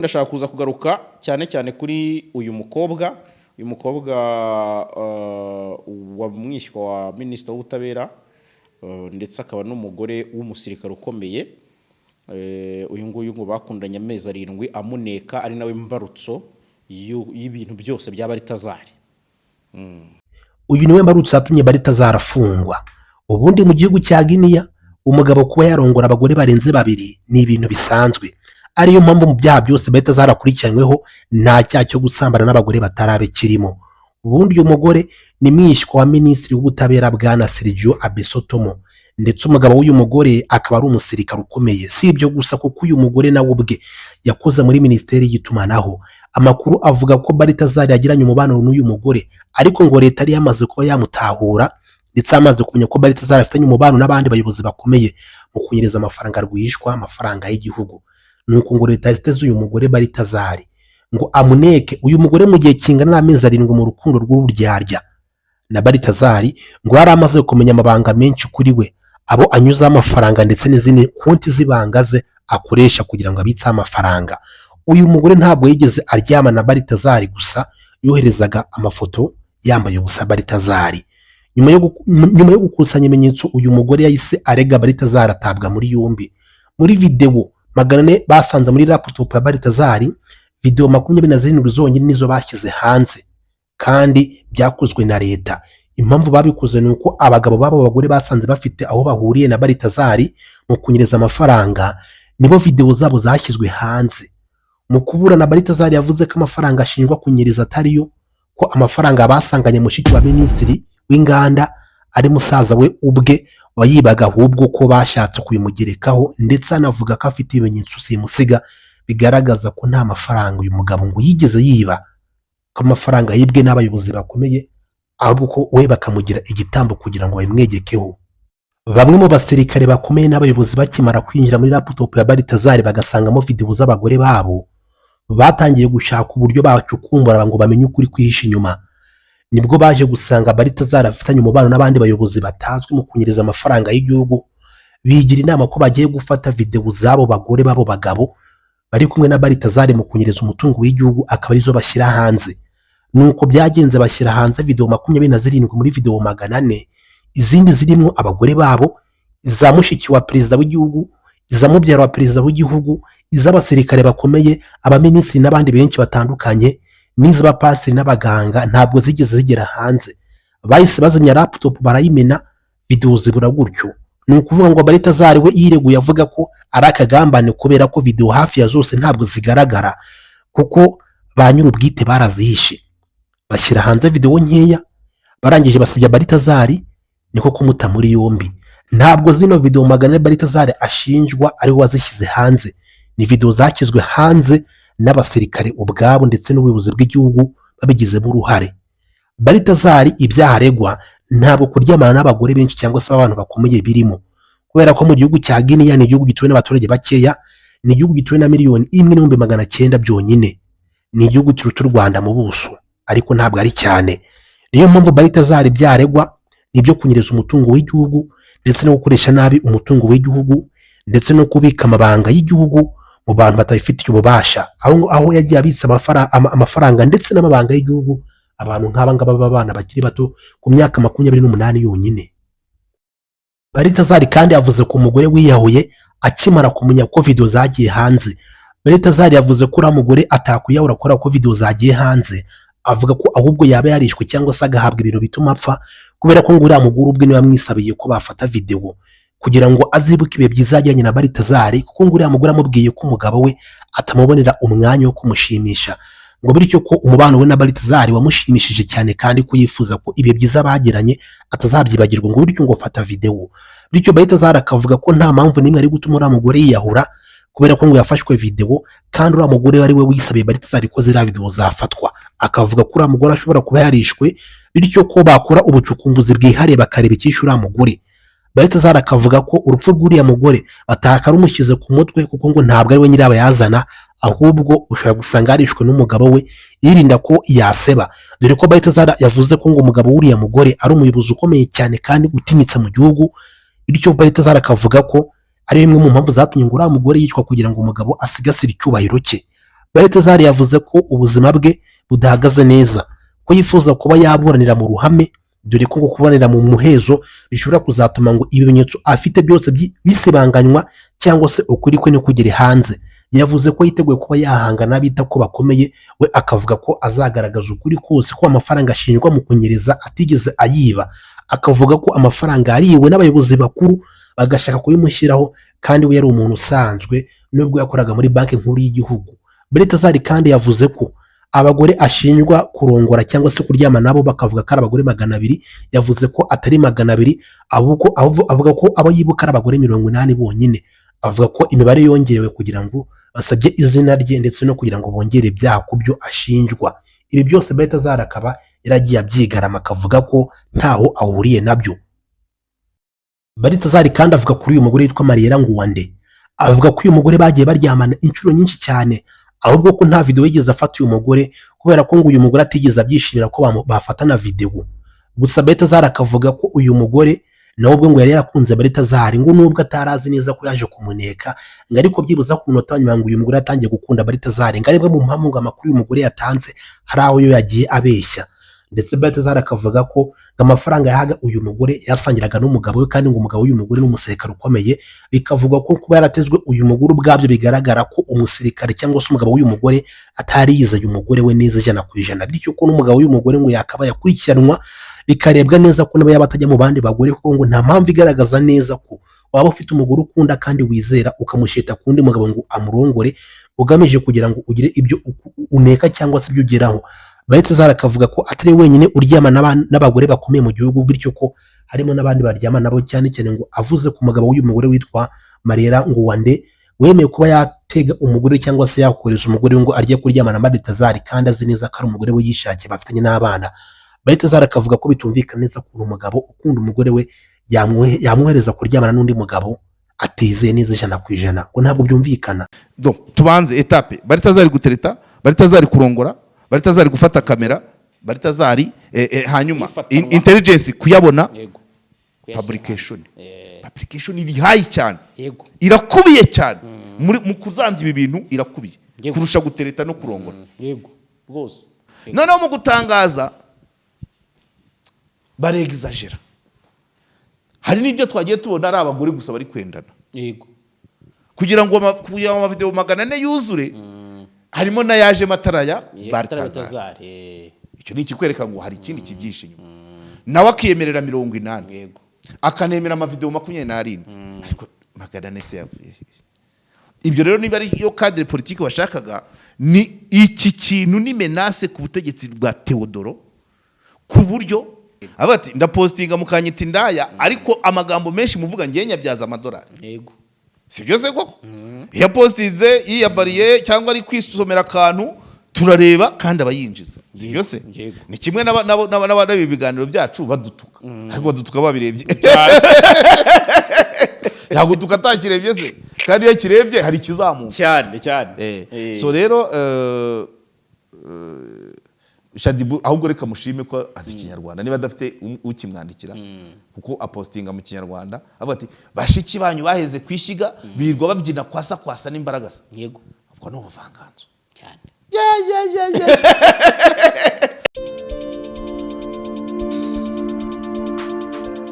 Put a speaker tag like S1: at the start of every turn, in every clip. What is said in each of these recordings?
S1: Ndashaka kuza kugaruka cyane cyane kuri uyu mukobwa wamwishywa wa Minisitiri w'Ubutabera ndetse akaba n'umugore w'umusirikare ukomeye. Uyu nguyu ngo bakundanye amezi 7 amuneka ari nawe mbarutso y'ibintu byose bya Baritazari.
S2: Uyu niwe mbarutso yatumye Baritazari afungwa. Ubundi mu gihugu cya Guinea umugabo kuba yarongora abagore barenze 2 ni ibintu bisanzwe. Ariyo mpamvu mu byaha byose Baritazari akurikiranyweho nta cyaha cyo gusambana n'abagore batarabe kirimo. Ubundi uyu mugore ni mwishywa wa Minisitiri w'Ubutabera bwana Sergio Abesotomo, ndetse umugabo w'uyu mugore akaba ari umusirikare ukomeye. Si ibyo gusa kuko uyu mugore nawe ubwe yakoze muri Minisiteri y'Itumanaho. Amakuru avuga ko Baritazari yagiranye umubano n'uyu mugore, ariko ngo leta yari yamaze kuba yamutahura ndetse amaze kumenya ko Baritazari afitanye umubano n'abandi bayobozi bakomeye mu kunyereza amafaranga rwishwa, amafaranga y'igihugu. Nuko ngo leta yiteze uyu mugore Baritazari ngo amuneke. Uyu mugore mu gihe kingana n'amezi 7 mu rukundo rw'uburyarya na Baritazari ngo yari amaze kumenya amabanga menshi kuri we, abo anyuza amafaranga ndetse n'izindi konti zibangaze akoresha kugira ngo abitse amafaranga. Uyu mugore ntabwo yigeze aryama na Baritazari gusa, yoherezaga amafoto yambaye ubusa Baritazari. Nyuma yo gukusanya ibimenyetso uyu mugore yahise arega Baritazari atabwa muri yombi. Muri video 400 basanze muri laptop ya Baritazari, video 27 zonyine nizo bashyize hanze kandi byakozwe na leta. Impamvu babikoze nuko abagabo babo bagore basanze bafite aho bahuriye na Baritazari mu kunyereza amafaranga, nibo video zabo zashyizwe hanze. Mu kuburana Baritazari yavuze ko amafaranga ashinjwa kunyereza atariyo, ko amafaranga basanganye mushiki wa Minisitiri w'Inganda ari musaza we ubwe wayibaga, ahubwo ko bashatse kuyimugerekaho, ndetse anavuga ko afite ibimenyetso simusiga bigaragaza ko nta mafaranga uyu mugabo ngo yigeze yiba, ko amafaranga yibwe n'abayobozi bakomeye, ahubwo ko we bakamugira igitambo kugira ngo bayimwegekeho. Bamwe mu basirikare bakomeye n'abayobozi bakimara kwinjira muri laptop ya Baritazari bagasangamo video z'abagore babo, batangiye gushaka uburyo bacukumbura ngo bamenye ukuri kwihisha inyuma. Nibwo baje gusanga Baritazari afitanye umubano n'abandi bayobozi batazwi mu kunyereza amafaranga y'igihugu. Bigira inama ko bagiye gufata video zabo bagore babo bagabo bari kumwe na Baritazari mu kunyereza umutungo w'igihugu, akaba arizo bashyira hanze. Nuko byagenze bashyira hanze video 27 muri video 400, izindi zirimo abagore babo, iza mushiki wa perezida w'igihugu, iza mubyara wa perezida w'igihugu, iz'abasirikare bakomeye, abaminisitiri n'abandi benshi batandukanye, n'iz'abapasiteri n'abaganga. Ntabwo zigeze zigera hanze. Bahise bazimya laptop barayimena, video zibura gutyo. Ni ukuvuga ngo Baritazari we yireguye avuga ko ari akagambane kubera ko video hafi ya zose ntabwo zigaragara, kuko ba nyir'ubwite barazihishe. Bashyira hanze video nkeya, barangije basibya Baritazari niko kumuta muri yombi. Ntabwo zino video 400 Baritazari ashinjwa ari wazishyize hanze, ni video zakizwe hanze n'abasirikare ubwabo ndetse n'ubuyobozi bw'igihugu babigizemo uruhare. Baritazari ibyaha aregwa ntabwo kuryamana n'abagore benshi cyangwa se abantu bakomeye birimo, kubera ko mu gihugu cya Guinea ni igihugu gituwe n'abaturage bakeya, ni igihugu gituwe na 1,900,000 byonyine, ni igihugu kiruta u Rwanda mu buso, ariko ntabwo ari cyane. Niyo mpamvu Baritazari ibyaregwa nibyo kunyereza umutungo w'igihugu ndetse no gukoresha nabi umutungo w'igihugu ndetse no kubika amabanga y'igihugu mu bantu batayifitiye ububasha, aho yagiye abitsa amafaranga ndetse n'amabanga y'igihugu abantu nk'aba ngaba b'abana bakiri bato ku myaka 28 yonyine. Baritazari kandi yavuze ko umugore wiyahuye akimara kumenya ko video zagiye hanze. Baritazari yavuze ko uriya mugore atakwiyahura akora ko video zagiye hanze, avuga ko ahubwo yaba yarishwe cyangwa se agahabwa ibintu bituma apfa, kubera ko ngo uriya mugore ubwe niwe yamwisabiye ko bafata video kugira ngo azibuke ibihe byiza yagiranye na Baritazari, kuko ngo uriya mugore amubwiye ko umugabo we atamubonera umwanya wo kumushimisha, ngo bityo ko umubano we na Baritazari wamushimishije cyane kandi ko yifuza ko ibihe byiza bagiranye atazabyibagirwa, ngo bityo ngo fata video. Bityo Baritazari akavuga ko nta mpamvu nimwe ari gutuma uriya mugore yiyahura, kubera ko ngo yafashwe video kandi uriya mugore wari we wisabiye Baritazari ko ziriya video zafatwa. Akavuga ko uriya mugore ashobora kuba yarishwe, bityo ko bakora ubucukumbuzi bwihariye bakareba icyishe uriya mugore. Baritazari akavuga ko urupfu rw'uriya mugore atakarumushyize ku mutwe, kuko ngo ntabwo ari we nyirabayazana, ahubwo ushobora gusanga yarishwe n'umugabo we yirinda ko yaseba, dore ko Baritazari yavuze ko ngo umugabo w'uriya mugore ari umuyobozi ukomeye cyane kandi utinyitse mu gihugu. Bityo Baritazari akavuga ko ari imwe mu mpamvu zatumye ngo uriya mugore yicwa kugira ngo umugabo asigasire icyubahiro cye. Balthazar yavuze ko ubuzima bwe budahagaze neza, ko yifuza kuba yaburanira mu ruhame, dore ko kuburanira mu muhezo bishobora kuzatuma ngo ibimenyetso afite byose bisibanganywa cyangwa se ukuri kwe kugera hanze. Yavuze ko yiteguye kuba yahangana bita ko bakomeye, we akavuga ko azagaragaza ukuri kose ko amafaranga ashinjwa mu kunyereza atigeze ayiba, akavuga ko amafaranga yariwe n'abayobozi bakuru bagashaka kubimushyiraho, kandi we yari umuntu usanzwe nubwo yakoraga muri banki nkuru y'igihugu. Balthazar kandi yavuze ko abagore ashinjwa kurongora cyangwa se kuryama nabo bakavuga ko ari abagore 200, yavuze ko atari 200, avuga ko abo yibuka ari abagore 80 bonyine. Avuga ko imibare yongerewe kugira ngo basabye izina rye ndetse no kugira ngo bongere ibyaha ku byo ashinjwa. Ibi byose Balthazar akaba yaragiye abyigarama, akavuga ko ntaho ahuriye nabyo. Balthazar kandi avuga kuri uyu mugore witwa Yarongoraga, avuga ko uyu mugore bagiye baryamana inshuro nyinshi cyane, ahubwo ko nta video yigeze afata uyu mugore kubera ko ngo uyu mugore atigeze abyishimira ko bafatana video. Gusa Balthazar akavuga ko uyu mugore nawe ubwo ngo yari yarakunze Balthazar, ngo nubwo atarazi neza ko yaje kumuneka, ngo ariko byibuza ku munota nyuma ngo uyu mugore atangiye gukunda Balthazar, ngo aribwo mu mpamvu ngo amakuru uyu mugore yatanze hari aho yo yagiye abeshya. Ndetse Balthazar akavuga ko amafaranga yahaga uyu mugore yasangiraga n'umugabo we, kandi ngo umugabo w'uyu mugore n'umusirikare ukomeye, bikavuga ko kuba yaratezwe uyu mugore ubwabyo bigaragara ko umusirikare cyangwa se umugabo w'uyu mugore atari yizeye umugore we neza 100%, bityo ko n'umugabo w'uyu mugore ngo yakaba yakurikiranwa bikarebwa neza ko niba yabatajya mu bandi bagore, kuko ngo nta mpamvu igaragaza neza ko waba ufite umugore ukunda kandi wizera ukamusheta kundi mugabo ngo amurongore ugamije kugira ngo ugire ibyo uneka cyangwa se ibyo ugeraho. Balthazar akavuga ko atari wenyine uryama n'abagore bakomeye mu gihugu, bityo ko harimo n'abandi baryama nabo, cyane cyane ngo avuze ku mugabo w'uyu mugore witwa Yarongoraga wemeye kuba yatega umugore cyangwa se yakoresha umugore ngo arye kuryama na Balthazar, kandi azi neza ko ari umugore we yishakiye bafitanye n'abana. Balthazar akavuga ko bitumvikana neza ko umugabo ukunda umugore we yamwohereza kuryamana n'undi mugabo atizeye neza 100%, ngo ntabwo byumvikana.
S3: Donc tubanze etape: Balthazar gutereta, Balthazar kurongora, Balthazar gufata kamera, Balthazar hanyuma intelligence kuyabona, publication iri high cyane, irakubiye cyane mu kuzambya ibi bintu, irakubiye kurusha gutereta no kurongora.
S1: Yego rwose.
S3: Noneho mu gutangaza barexagera, hari n'ibyo twagiye tubona ari abagore gusa bari kwendana.
S1: Yego.
S3: Kugira ngo amavideo 400 yuzure, harimo na yaje mataraya Balthazar. Icyo ni ikikwereka ngo hari ikindi kibyishe inyuma. Nawe akiyemerera 80.
S1: Yego.
S3: Akanemera amavideo 27. Ariko 400 se yavuye. Ibyo rero niba ari yo cadre politique bashakaga, ni iki kintu ni menace ku butegetsi bwa Theodoro, ku buryo abati ndapostinga mukanyita indaya, ariko amagambo menshi muvuga ngenya byaza amadolari.
S1: Yego.
S3: Si byose koko? Ya postinze yiyabariye cyangwa ari kwisomera akantu turareba kandi abayinjiza. Si byose? Ni kimwe n'abana bibiganiro byacu badutuka. Ariko badutuka babirebye. Yagutuka atakirebye se, kandi iyo kirebye hari kizamuka
S1: cyane.
S3: So rero Shaddy ahubwo reka mushime ko azi Kinyarwanda, niba adafite ukimwandikira, kuko apostinga mu Kinyarwanda avuga ati bashiki banyu baheze kwishyiga birwa babyina kwasa n'imbaraga.
S1: Yego.
S3: Ubwo no buvanganzo
S1: cyane.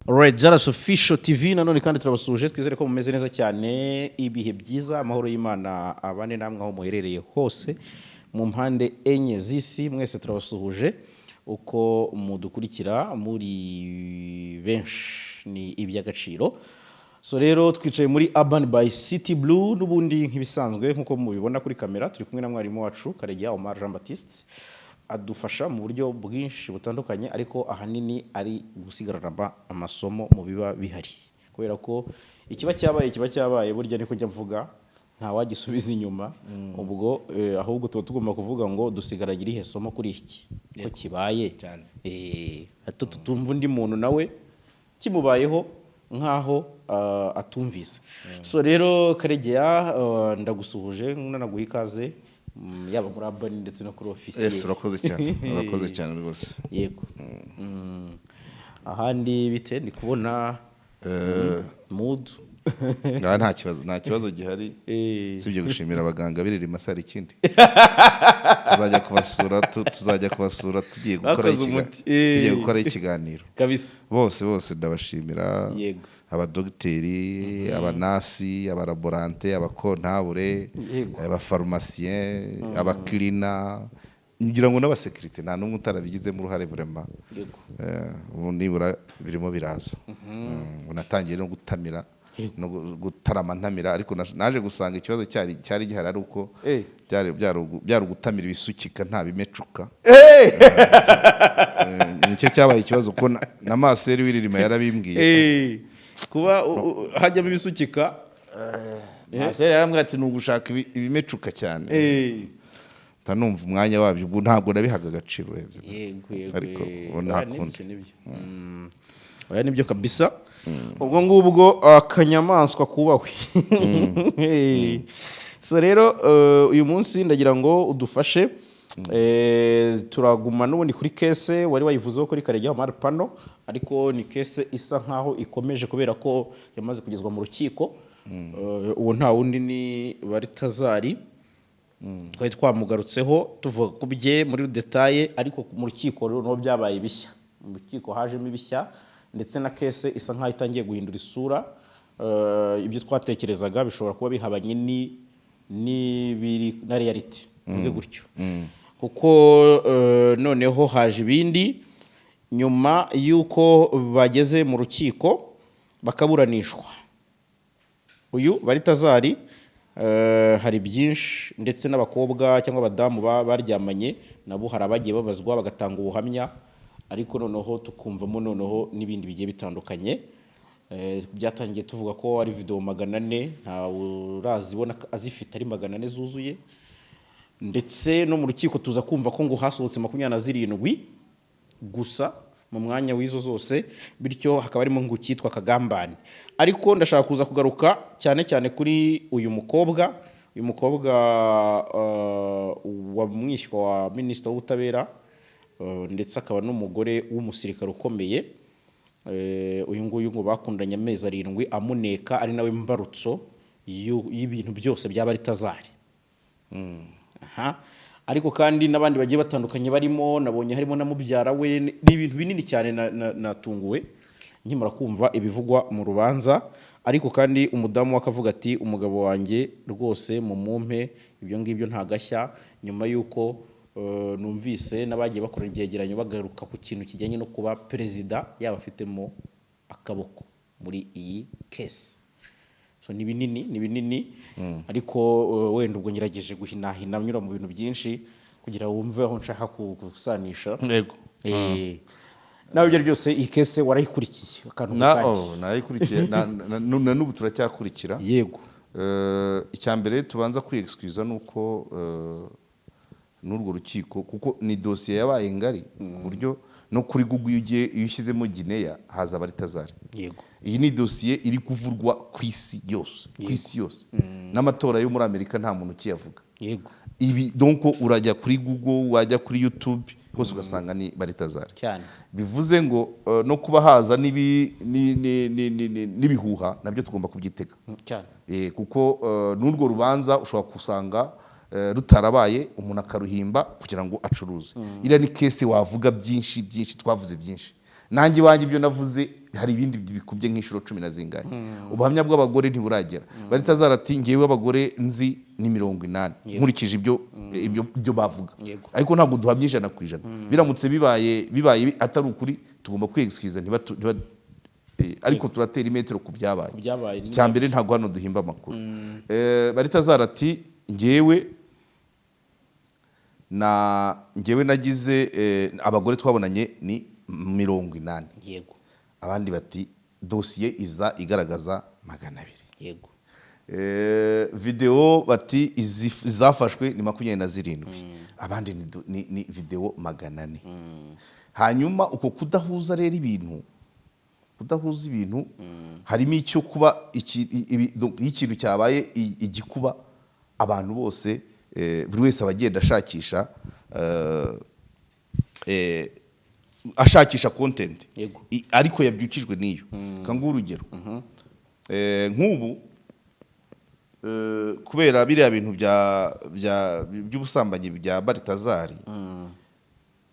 S2: Alright, JALAS Official TV nanone kandi turabasuje, twizere ko mumeze neza cyane, ibihe byiza, amahoro y'Imana abane namwe aho muherereye hose mu mpande enye z'isi. Mwese turabasuhuje uko mudukurikira muri benshi, ni iby'agaciro. So rero twicaye muri Urban by City Blue, n'ubundi nk'ibisanzwe nkuko mubibona kuri kamera, turi kumwe na mwarimu wacu Karegeya Jean Baptiste, adufasha mu buryo bwinshi butandukanye, ariko ahanini ari gusigarana amasomo mu biba bihari, kubera ko ikiba cyabaye burya niko njya mvuga, nta wagisubiza inyuma. Ubwo ahubwo tuba tugomba kuvuga ngo dusigaragira ihe somo kuri iki ko kibaye cyane, tutumva undi muntu nawe kimubayeho nkaho atumvise. So rero Karegeya, ndagusuhuje nanaguha ikaze, yaba muri Urban ndetse no kuri office.
S3: Urakoze cyane rwose.
S2: Yego. Ahandi bite ndi kubona mood
S3: nta kibazo gihari sibyo gushimira abaganga birira imasari ikindi tuzajya kubasura tugiye gukora ikiganiro
S1: kabisa
S3: bose ndabashimira abadogiteri abanasi abalaborante abakontabure abafarumasiyen abakirina ngira ngo n'abasekirite nta n'umwe utarabigizemo uruhare vraiment nibura birimo biraza unatangiye no gutamira no gutarama ntamira ariko naje gusanga ikibazo cyari gihari ari uko byari ugutamira ibisukika nta bimecuka nicyo cyabaye ikibazo ko na maseri wiririma yarabimbwiye
S1: kuba hajyamo ibisukika
S3: maseri yarambwira ati nugushaka ibimecuka cyane tanumva umwanya wabyo ubwo ntabwo nabihaga agaciro urebye ariko ntakundi
S1: oya nibyo kabisa ubwo ngubwo akanyamaswa kubahwe so rero uyu munsi ndagira ngo udufashe turaguma n'ubundi kuri kese wari wayivuzeho kuri Karegeya Marpano ariko ni kese isa nkaho ikomeje kubera ko yamaze kugezwa mu rukiko uwo nta wundi ni Baryamanye twari twamugarutseho tuvuga ku bye muri detaye ariko mu rukiko no byabaye bishya mu rukiko hajemo ibishya ndetse na kese isa nkaho itangiye guhindura isura ibyo twatekerezaga bishobora kuba bihabanye n'ibiri na reality vuge gutyo kuko noneho haje ibindi nyuma yuko bageze mu rukiko bakaburanishwa uyu Baryamanye hari byinshi ndetse n'abakobwa cyangwa abadamu baryamanye nabo hari abagiye babazwa bagatanga ubuhamya ariko noneho tukumvamo noneho n'ibindi bigiye bitandukanye byatangiye tuvuga ko ari video 400 nta urazibona azifite ari 400 zuzuye ndetse no mu rukiko tuza kumva ko ngo hasohotse 27 gusa mu mwanya w'izo zose bityo hakaba harimo ngo cyitwa Kagambane ariko ndashaka kuza kugaruka cyane cyane kuri uyu mukobwa wa mwishywa wa Minisitiri w'Ubutabera ndetse akaba n'umugore w'umusirikare ukomeye uyu nguyu ngo bakundanye amezi 7 amuneka ari nawe mbarutso y'ibintu byose bya Baryamanye ariko kandi nabandi bagiye batandukanye barimo nabonye harimo na mubyara we n'ibintu binini cyane natunguwe nkimara kumva ibivugwa mu rubanza ariko kandi umudamu wakavuga ati umugabo wanjye rwose mu mumpe ibyo ngibyo ntagashya nyuma yuko numvise nabagiye bakora igegeranyo bagaruka ku kintu kijyanye no kuba perezida yaba afitemo akaboko muri iyi case so ni binini ariko wenda ubwo ngerageje guhinahina nyura mu bintu byinshi kugira wumve aho nshaka kusanisha
S3: yego
S1: nawe ibyo byose iyi case warayikurikiye akantu
S3: nayikurikiye n'ubu turacyakurikira
S1: yego
S3: icyambere tubanza kwiexcusa nuko n'urwo rukiko kuko ni dossier yabaye ngari buryo no kuri Google iyo ushyizemo Guinea haza Baryamanye
S1: yego
S3: iyi ni dossier iri kuvurwa ku isi yose n'amatora yo muri Amerika nta muntu kiyavuga
S1: yego
S3: ibi donc urajya kuri Google wajya kuri YouTube hose ugasanga ni Baryamanye
S1: cyane
S3: bivuze ngo no kuba haza nibihuha nabyo tugomba kubyitega
S1: cyane
S3: kuko n'urwo rubanza ushobora kusanga rutarabaye umuntu akaruhimba kugira ngo acuruze ira ni case wavuga byinshi twavuze byinshi nanjye wanjye ibyo navuze hari ibindi bikubye nk'inshuro 10 na zingahe ubuhamya bw'abagore ntiburagera Baryamanye ati ngewe abagore nzi ni 80 nkurikije ibyo bavuga ariko ntabwo duhamye 100% biramutse bibaye atari ukuri tugomba kwiexcusa ariko turatera imetero ku byabaye cyambere ntago hano duhimba amakuru Baryamanye ati ngewe nagize abagore twabonanye ni 80
S1: yego
S3: abandi bati dossier iza igaragaza 200
S1: yego
S3: video bati izafashwe ni 27 abandi ni video 400 hanyuma uko kudahuza rero ibintu harimo icyo kuba ikintu cyabaye igikuba abantu bose buri wese abagenda ashakisha content ariko yabyukijwe niyo kangura urugero nk'ubu kubera biriya bintu by'ubusambanyi bya Baryamanye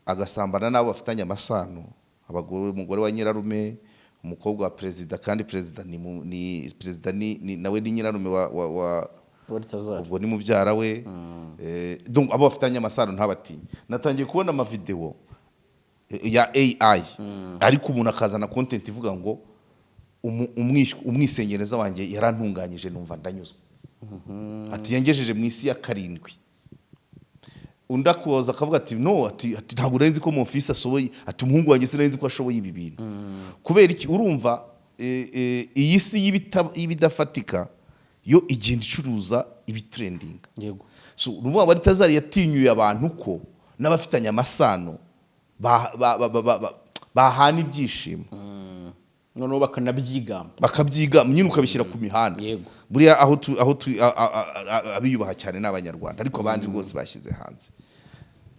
S3: agasambana n'abo bafitanye amasano, umugore wa nyirarume, umukobwa wa perezida, kandi perezida ni perezida nawe ni nyirarume wa ubwo ni mubyara we. Donc abo bafitanye amasano ntabatinye. Natangiye kubona amavideo ya AI ariko umuntu akazana content ivuga ngo umwisengereza wanjye yarantunganyije numva ndanyuzwe. Ati yangejeje mu isi ya 7. Unda kuza akavuga ati no, ati ntabwo urenzi ko mu office asoboye, ati umuhungu wanjye sinenzi ko ashoboye ibi bintu. Kubera iki urumva iyi si y'ibidafatika yo igenda icuruza ibitrending. Yego. So urumva Baryamanye yatinyuye abantu ko n'abafitanye amasano bahana ibyishimo.
S1: Noneho bakanabyigamba
S3: nyine ukabishyira ku mihanda. Buriya aho abiyubaha cyane n'abanyarwanda, ariko abandi rwose bashyize hanze.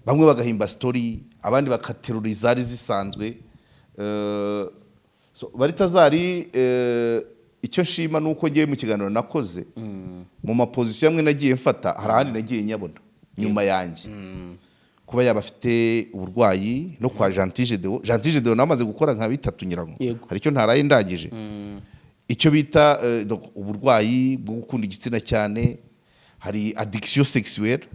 S3: Bamwe bagahimba story, abandi bakaterura izari zisanzwe. So Baryamanye icyo nshima nuko ngiye mu kiganiro nakoze mu maposition amwe nagiye mfata, hari ahandi nagiye nyabona nyuma yanjye kuba yaba afite uburwayi no kwa Gentile Deo namaze gukora nka 3 nyirango, hari icyo ntaraye ndagije icyo bita uburwayi bwo gukunda igitsina cyane, hari addiction sexuelle,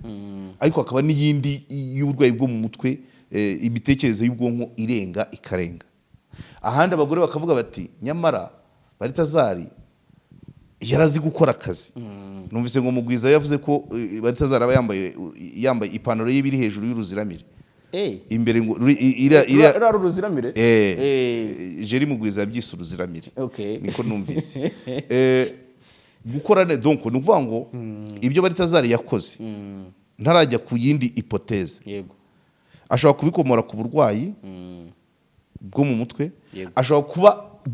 S3: ariko akaba n'iyindi y'uburwayi bwo mu mutwe, imitekerereze y'ubwonko irenga ikarenga. Ahandi abagore bakavuga bati nyamara Baryamanye yarazi gukora akazi. Numvise ngo Mugwiza yavuze ko Baryamanye aba yambaye ipantaro ye biri hejuru y'uruziramire. Imbere ngo
S1: ira uruziramire.
S3: Jeri Mugwiza yabyise uruziramire. Niko numvise. Gukora donc nuvuga ngo ibyo Baryamanye yakoze ntarajya ku yindi hypothèse. Yego. Ashobora kubikomora ku burwayi bwo mu mutwe, ashobora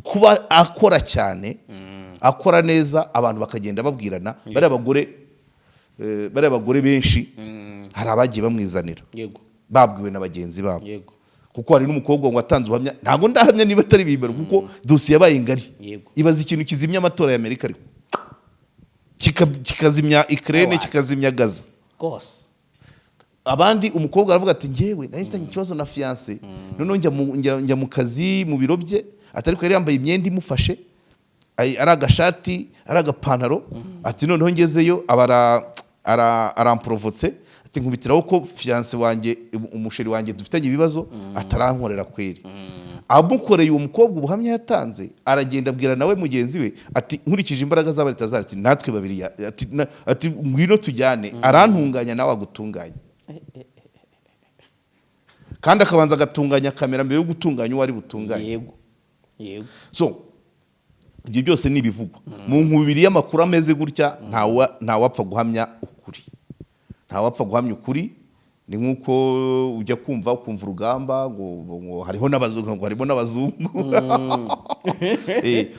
S3: kuba akora cyane, akora neza, abantu bakagenda babwirana. Bari abagore benshi hari abagiye bamwizanira babwiwe na bagenzi babo, kuko hari n'umukobwa ngo atanze ubuhamya, ntago ndahamya niba atari bibero kuko dosiye yabaye ngari. Ibaza ikintu kizimya amatora ya Amerika ariko kikazimya Ukraine, kikazimya Gaza
S1: rwose.
S3: Abandi umukobwa aravuga ati ngewe nahitanye ikibazo na fiancé, none njya mu kazi mu biro bye, atari ko yari yambaye imyenda imufashe, ari agashati, ari agapantaro, ati noneho ngezeyo aramprovotse, ati nkubitiraho ko fiancé wanjye, umusheri wanjye dufitanye ibibazo, atarankorera kweri. Amukoreye uwo mukobwa ubuhamya yatanze, aragenda abwira nawe mugenzi we ati nkurikije imbaraga za Baryamanye, ati natwe babiri, ati ngwino tujyane, arantunganya nawe agutunganya. Kandi akabanza agatunganya kamera mbere yo gutunganya uwari butunganye. So ibyo byose ni ibivugwa mu nkubiri y'amakuru ameze gutya. Nta wapfa guhamya ukuri, nta wapfa guhamya ukuri. Ni nkuko ujya kumva urugamba ngo hariho n'abazungu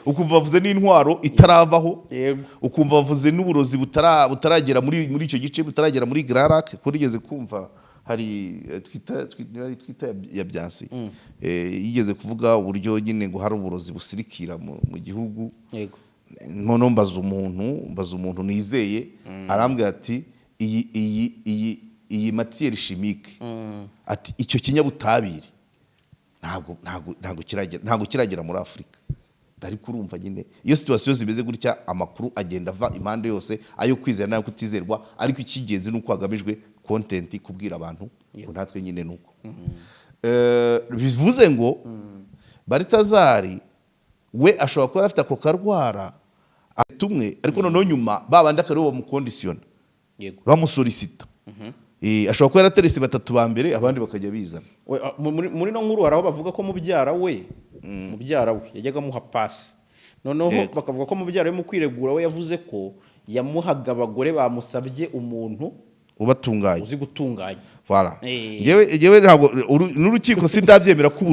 S3: ukumva bavuze n'intwaro itaravaho, ukumva bavuze n'uburozi butaragera muri icyo gice, butaragera muri Grarac. Kurigeze kumva hari twita ya Byansi yigeze kuvuga uburyo nyine ngo hari uburozi busirikira mu gihugu. Noneho mbaza umuntu nizeye, arambwira ati iyi matière chimique, ati icyo kinyabutabire ntago kiragera muri Afurika. Ariko urumva nyine iyo situation zimeze gutya, amakuru agenda ava impande yose, ayo kwizera nayo kutizerwa, ariko ikigenzi nuko hagamijwe content kubwira abantu ngo natwe nyine nuko. Bivuze ngo Baryamanye we ashobora kuba afite ako karwara atumwe, ariko noneho nyuma babandi akaribo bamukondisiona, bamusolicita. Ashobora kuba yaraterese 3 ba mbere, abandi bakajya bizana.
S1: Muri no nkuru haraho bavuga ko mubyara we yajyaga muha pass, noneho bakavuga ko mubyara we mu kwiregura we yavuze ko yamuhaga abagore bamusabye umuntu
S3: ubatunganya,
S1: uzi gutunganya.
S3: Voilà. Yewe ntabwo n'urukiko sindabyemera ko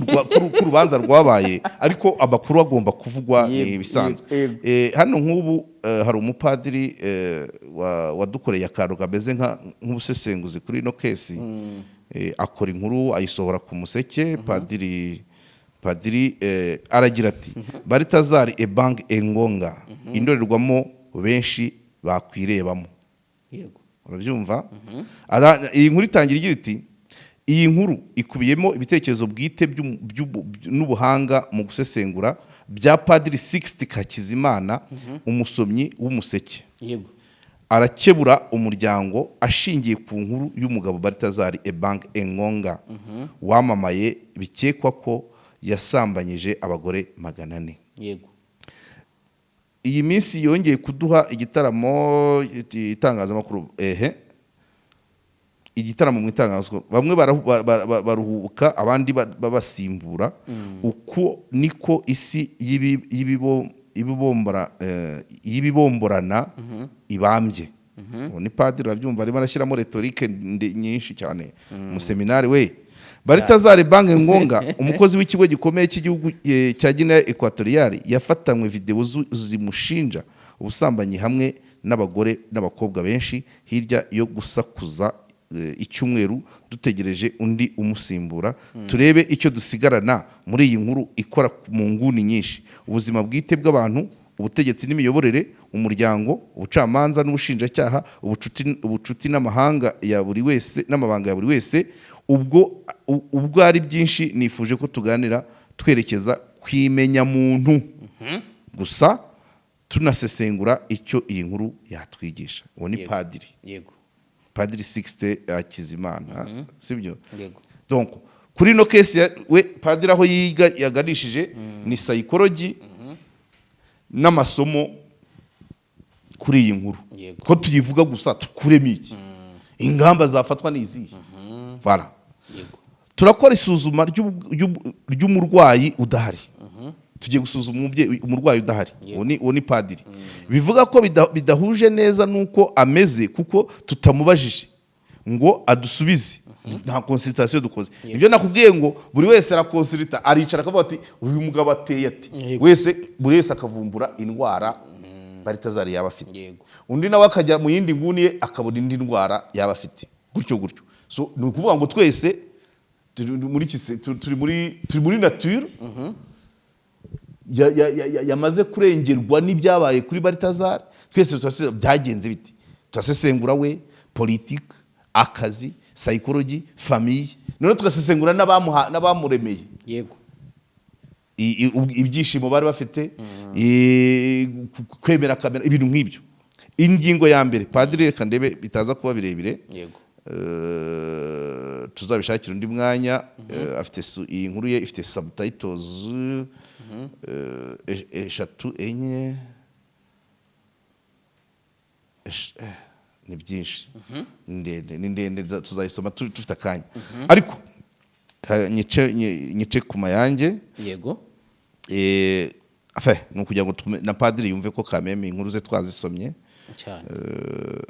S3: urubanza rwabaye, ariko amakuru agomba kuvugwa bisanzwe. Hano nk'ubu hari umupadiri wadukoreye akantu kameze nk'ubusesenguzi kuri ino kesi, akora inkuru ayisohora ku Museke. padiri aragira ati Balthazar ebang engonga indorerwamo benshi bakwirebamo.
S1: Yego.
S3: Urabyumva? Iyi nkuru itangira igira iti iyi nkuru ikubiyemo ibitekerezo bwite n'ubuhanga mu gusesengura bya Padiri Sixte Hakizimana umusomyi w'umuseke.
S1: Yego.
S3: Arakebura umuryango ashingiye ku nkuru y'umugabo Balthazar ebang engonga wamamaye bikekwa ko yasambanyije abagore 400.
S1: Yego.
S3: Iyi minsi yongeye kuduha igitaramo itangazamakuru igitaramo mu itangazamakuru bamwe baruhuka abandi babasimbura uko niko isi y'ibibomborana ibambye. Ni padiri urabyumva arimo arashyiramo retorike nyinshi cyane mu seminari we. Balthazar ebang engonga umukozi w'ikigo gikomeye cy'igihugu cya Guinea Equatoriale yafatanywe video zimushinja ubusambanyi hamwe n'abagore n'abakobwa benshi hirya yo gusakuza icyumweru dutegereje undi umusimbura. Turebe icyo dusigarana muri iyi nkuru ikora mu nguni nyinshi: ubuzima bwite bw'abantu, ubutegetsi n'imiyoborere, umuryango, ubucamanza n'ubushinjacyaha, ubucuti n'amahanga ya buri wese n'amabanga ya buri wese. Ubwo ari byinshi nifuje ko tuganira twerekeza kwimenya muntu gusa tunasesengura icyo iyi nkuru yatwigisha. Uwo ni padiri.
S1: Yego.
S3: Padiri Sixte Hakizimana, sibyo?
S1: Yego.
S3: Donc kuri no case we padiri aho yiga yaganishije ni psychology n'amasomo kuri iyi nkuru. Ko tuyivuga gusa tukuremo iki? Ingamba zafatwa n'izihe? Voilà. Turakora isuzuma ry'umurwayi udahari. Tugiye gusuzuma umurwayi udahari. Uwo ni padiri. Bivuga ko bidahuje neza nuko ameze kuko tutamubajije ngo adusubize. Nta consultation dukoze. Ibyo nakubwiye ngo buri wese arakonsulta aricara akavuga ati uyu mugabo ateye ati. Buri wese akavumbura indwara Balthazar yaba afite. Undi nawe akajya mu yindi nguni ye akabona indi ndwara yaba afite. Gutyo. So ni ukuvuga ngo twese turi muri nature yamaze kurengerwa n'ibyabaye kuri Balthazar. Twese byagenze biti turasesengura we politique, akazi, psychology, famille, none tugasesengura n'abamuremeye.
S1: Yego.
S3: Ibyishimo bari bafite, kwemera kamera, ibintu nk'ibyo. Ingingo ya mbere padiri reka ndebe bitaza kuba birebire.
S1: Yego.
S3: Tuzabishakira undi mwanya. Afite iyi nkuru ye ifite subtitles eshatu enye ni byinshi ni ndende tuzayisoma tufite akanya ariko nyice ku mayange.
S1: Yego.
S3: Ni ukugira ngo na padiri yumve ko kameme inkuru ze twazisomye
S1: cyane,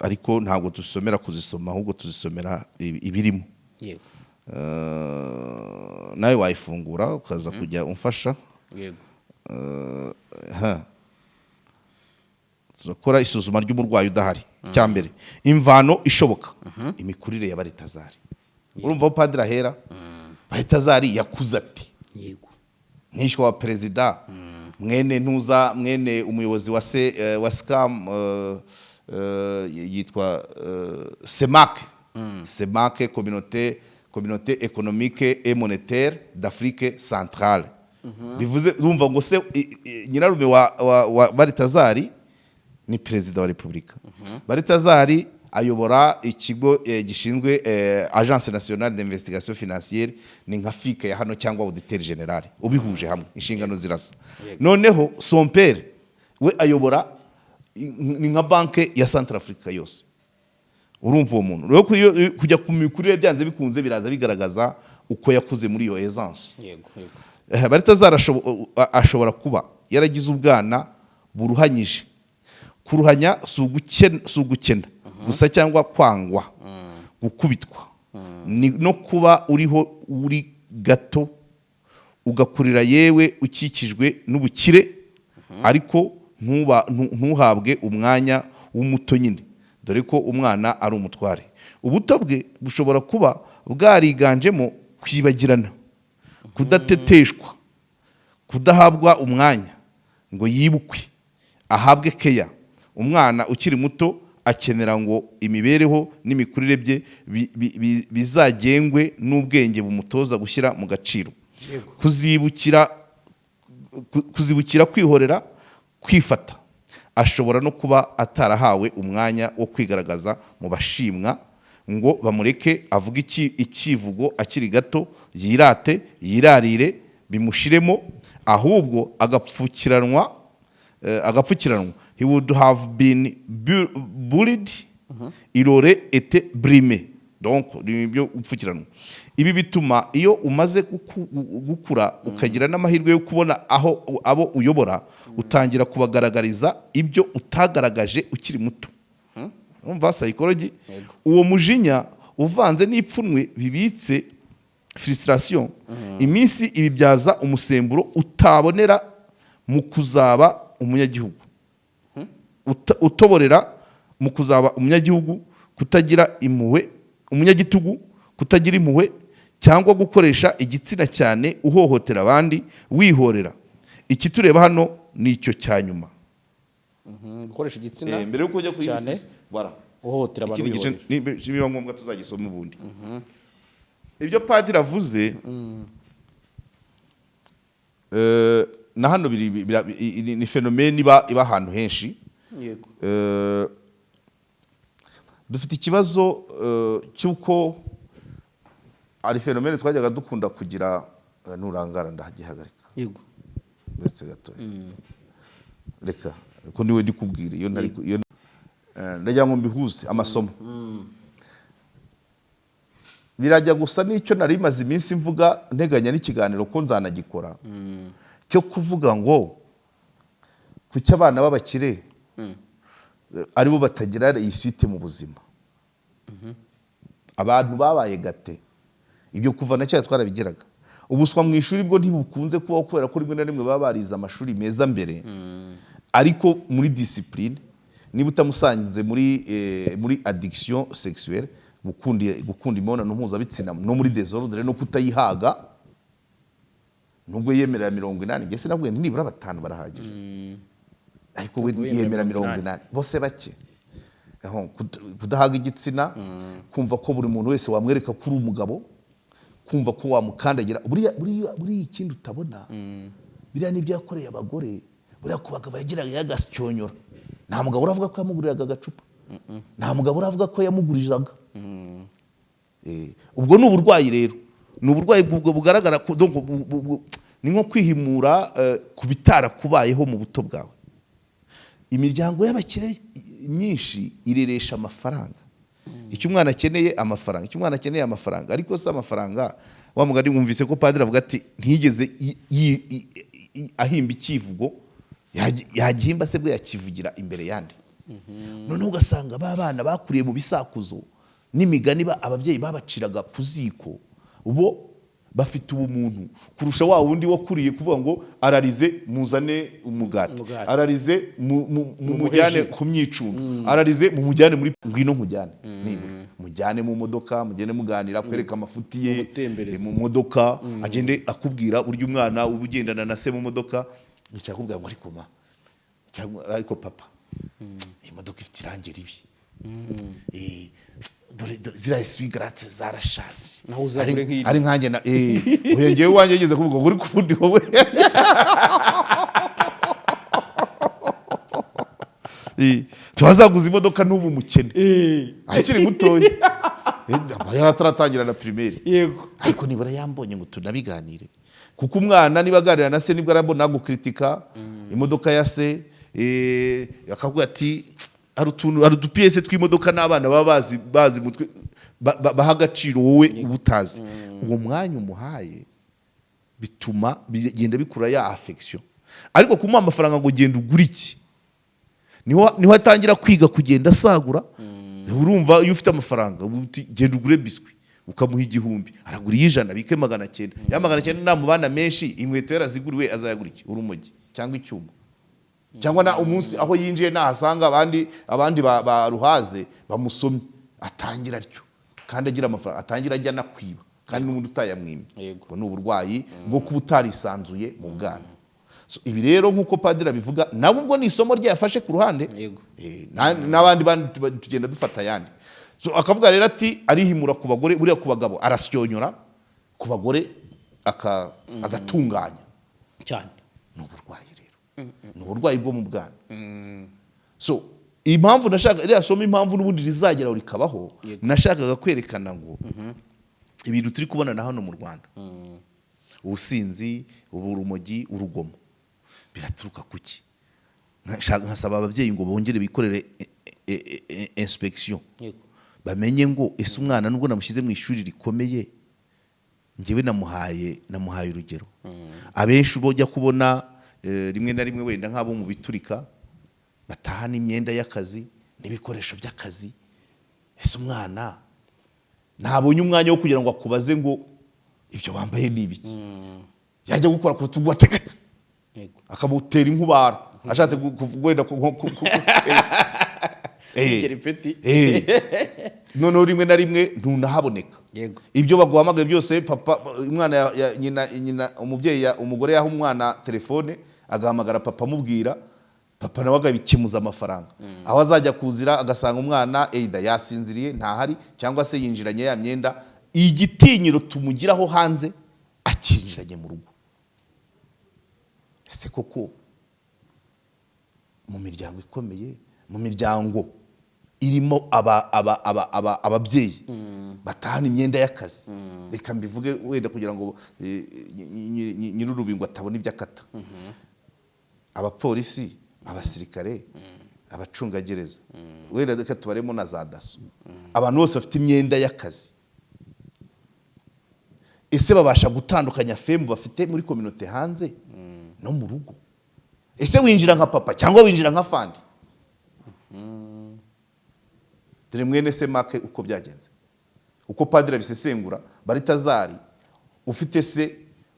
S3: ariko ntabwo dusomera kuzisoma ahubwo tuzisomera ibirimo.
S1: Yego.
S3: Nawe wayifungura ukaza kujya umfasha.
S1: Yego.
S3: Turakora isuzuma ry'umurwayi udahari. Cya mbere imvano ishoboka imikurire ya Balthazar. Urumva aho padiri ahera? Balthazar yakuze ati.
S1: Yego.
S3: Nkishwa wa perezida, mwene umuyobozi wa SCAM yitwa CEMAC, communauté économique et monétaire d'Afrique centrale. Bivuze urumva ngo se nyirarume wa Balthazar ni perezida wa Repubulika. Balthazar ayobora ikigo gishinzwe Agence Nationale d'Investigation Financière, ni nka FIC ya hano cyangwa Auditeur General, ubihuje hamwe inshingano zirasa. Noneho son père we ayobora ni nka banke ya Central Africa yose. Urumva uwo muntu rero kujya ku mikurire byanze bikunze biraza bigaragaza uko yakuze muri iyo essence.
S1: Yego.
S3: Balthazar ashobora kuba yaragize ubwana buruhanyije. Kuruhanya si ugukena gusa cyangwa kwangwa, gukubitwa, no kuba uri gato ugakurira yewe ukikijwe n'ubukire ariko ntuhabwe umwanya w'umuto nyine, dore ko umwana ari umutware. Ubuto bwe bushobora kuba bwariganjemo kwibagirana, kudateteshwa kudahabwa umwanya ngo yibukwe ahabwe keya. Umwana ukiri muto akenera ngo imibereho n'imikurire bye bizagengwe n'ubwenge bumutoza gushyira mu gaciro, kuzibukira kwihorera, kwifata. Ashobora no kuba atarahawe umwanya wo kwigaragaza mu bashimwa ngo bamureke avuge icyivugo akiri gato, yirate yirarire bimushiremo, ahubwo agapfukiranwa. He would have been bullied, il aurait été brimé. Donc nibyo upfukiranwa. Ibi bituma iyo umaze gukura ukagira n'amahirwe yo kubona abo uyobora, utangira kubagaragariza ibyo utagaragaje ukiri muto. Umva psychology. Uwo mujinya uvanze n'ipfunwe bibitse frustration, iminsi ibibyaza umusemburo utabonera mu kuzaba umunyagihugu. Utoborera mu kuzaba umunyagihugu, kutagira impuhwe, umunyagitugu, kutagira impuhwe, cyangwa gukoresha igitsina cyane uhohotera abandi wihorera. Iki tureba hano ni icyo cyanyuma.
S1: Gukoresha igitsina
S3: mbere yuko ujya
S1: cyane uhohotera abantu wihorera.
S3: Niba ngombwa tuzagisoma ubundi. Ibyo padiri avuze na hano ni fenomene iba ahantu henshi.
S1: Yego.
S3: Dufite ikibazo cy'uko ari fenomene twajyaga dukunda kugira. Nurangara ndagihagarika.
S1: Yego.
S3: Ndetse gato. Reka ko niwe ndikubwira iyo ntari iyo ndagira ngo mbihuse amasomo. Birajya gusa n'icyo nari maze iminsi mvuga nteganya n'ikiganiro ko nzanagikora cyo kuvuga ngo kuki abana b'abakire aribo batagira isite mu buzima. Abantu babaye gate ibyo kuva na cyane twarabigeraga. Ubuswa mu ishuri bwo ntibukunze kubaho kubera ko rimwe na rimwe baba barize amashuri meza mbere, ariko muri discipline niba utamusanze muri addiction sexuelle, gukunda imibonano mpuzabitsina no muri désordre no kutayihaga, nubwo yemerera 80, nge sinabwiye nibura 5 barahagije, ariko we yemera 80 bose bake. Kudahaga igitsina, kumva ko buri muntu wese wamwereka ko uri umugabo, kumva ko wamukandagira. Buriya ikindi utabona, biriya nibyo yakoreye abagore. Buriya ku bagabo yagiraga yagasyonyora, nta mugabo uravuga ko yamuguriraga agacupa, nta mugabo uravuga ko yamugurizaga. Ubwo ni uburwayi rero, ni uburwayi bugaragara ni nko kwihimura ku bitara kubayeho mu buto bwawe. Imiryango y'abakire myinshi ireresha amafaranga. Icyo umwana akeneye amafaranga, icyo umwana akeneye amafaranga, ariko se amafaranga wa mugari mwumvise ko padiri avuga ati ntiyigeze ahimba ikivugo, yagihimba se bwe yakivugira imbere yandi. Noneho ugasanga ba bana bakuriye mu bisakuzo n'imigani ababyeyi babaciraga ku ziko, bo bafite ubumuntu kurusha wa wundi wakuriye kuvuga ngo ararize muzane umugati, ararize mujyane ku myicungo, ararize mujyane muri ngwino nkujyane, mujyane mu modoka, mugende muganira, kwereka amafuti ye mu modoka, agende akubwira buryo umwana ubugendana na se mu modoka, yicara akubwira ngo ariko ma cyangwa ariko papa, iyi modoka ifite irangi ribi, zira eswi grazie zarashaje, ari nkanjye na uyengewe wanjye yigeze kuvuga ngo uri kundi wowe tuhazaguza imodoka n'ubu mukene akiri mutoya, yarataratangira na primaire. Yego, ariko nibura yambonye ngo tunabiganire, kuko umwana niba aganira na se nibwo arabona gukritika imodoka ya se, akavuga ati hari udupiyese tw'imodoka n'abana baba bazi mutwe baha agaciro wowe ubutazi. Uwo mwanya umuhaye bituma bigenda bikura ya affection, ariko kumuha amafaranga ngo genda ugura iki, niho atangira kwiga kugenda asagura. Urumva iyo ufite amafaranga genda ugure biswi ukamuha 1000, aragura 100 bike 900, ya 900 namubana menshi, inkweto yaraziguriwe azayagura iki, urumogi cyangwa icyuma, cyangwa na umunsi aho yinjiye nahasanga abandi baruhaze bamusomye, atangira atyo kandi agira amafaranga, atangira ajya nakwiba kandi n'umuntu utayamwimye. Ubwo ni uburwayi bwo kuba utarisanzuye mu bwana. So, ibi rero nk'uko padiri abivuga nabo ubwo ni isomo ryafashe ku ruhande
S1: Yego.
S3: n'abandi tugenda dufata ayandi. So akavuga rero ati arihimura ku bagore buriya ku bagabo arasyonyora ku bagore agatunganya
S1: cyane.
S3: ni uburwayi rero ni uburwayi bwo mu bwana. So impamvu nashaka iriya somo impamvu n'ubundi rizageraho rikabaho nashakaga kwerekana ngo ibintu turi kubona na hano mu Rwanda ubusinzi urumogi urugomo biraturuka kuki. Nkasaba ababyeyi ngo bongere bikorere inspection bamenye ngo ese umwana nubwo namushyize mu ishuri rikomeye njyewe namuhaye urugero. Abenshi bojya kubona rimwe na rimwe wenda nk'abo mu biturika batahana imyenda y'akazi n'ibikoresho by'akazi. Ese umwana ntabonye umwanya wo kugira ngo akubaze ngo ibyo wambaye ni ibiki. Yajya gukora ku rutugu ateka akamutera inkubara ashatse wenda noneho rimwe na rimwe ntunahaboneka. Ibyo baguhamagaye byose papa umwana nyina umubyeyi umugore yaha umwana telefone agahamagara papa amubwira papa nawe agabikemuza amafaranga. Aho azajya kuzira agasanga umwana eida yasinziriye ntahari cyangwa se yinjiranye ya myenda igitinyiro tumugiraho hanze akinjiranye mu rugo. Ese koko mu miryango ikomeye mu miryango irimo ababyeyi batahana imyenda y'akazi reka mbivuge wenda kugira ngo nyir'urubingo atabona ibyo akata. Abapolisi abasirikare abacungagereza wenda reka tubaremo na za daso abantu bose bafite imyenda y'akazi. Ese babasha gutandukanya femu bafite muri community hanze no mu rugo? Ese winjira nka papa cyangwa winjira nka fandi? Dore mwene se make uko byagenze uko padiri abisesengura Baritazari ufite se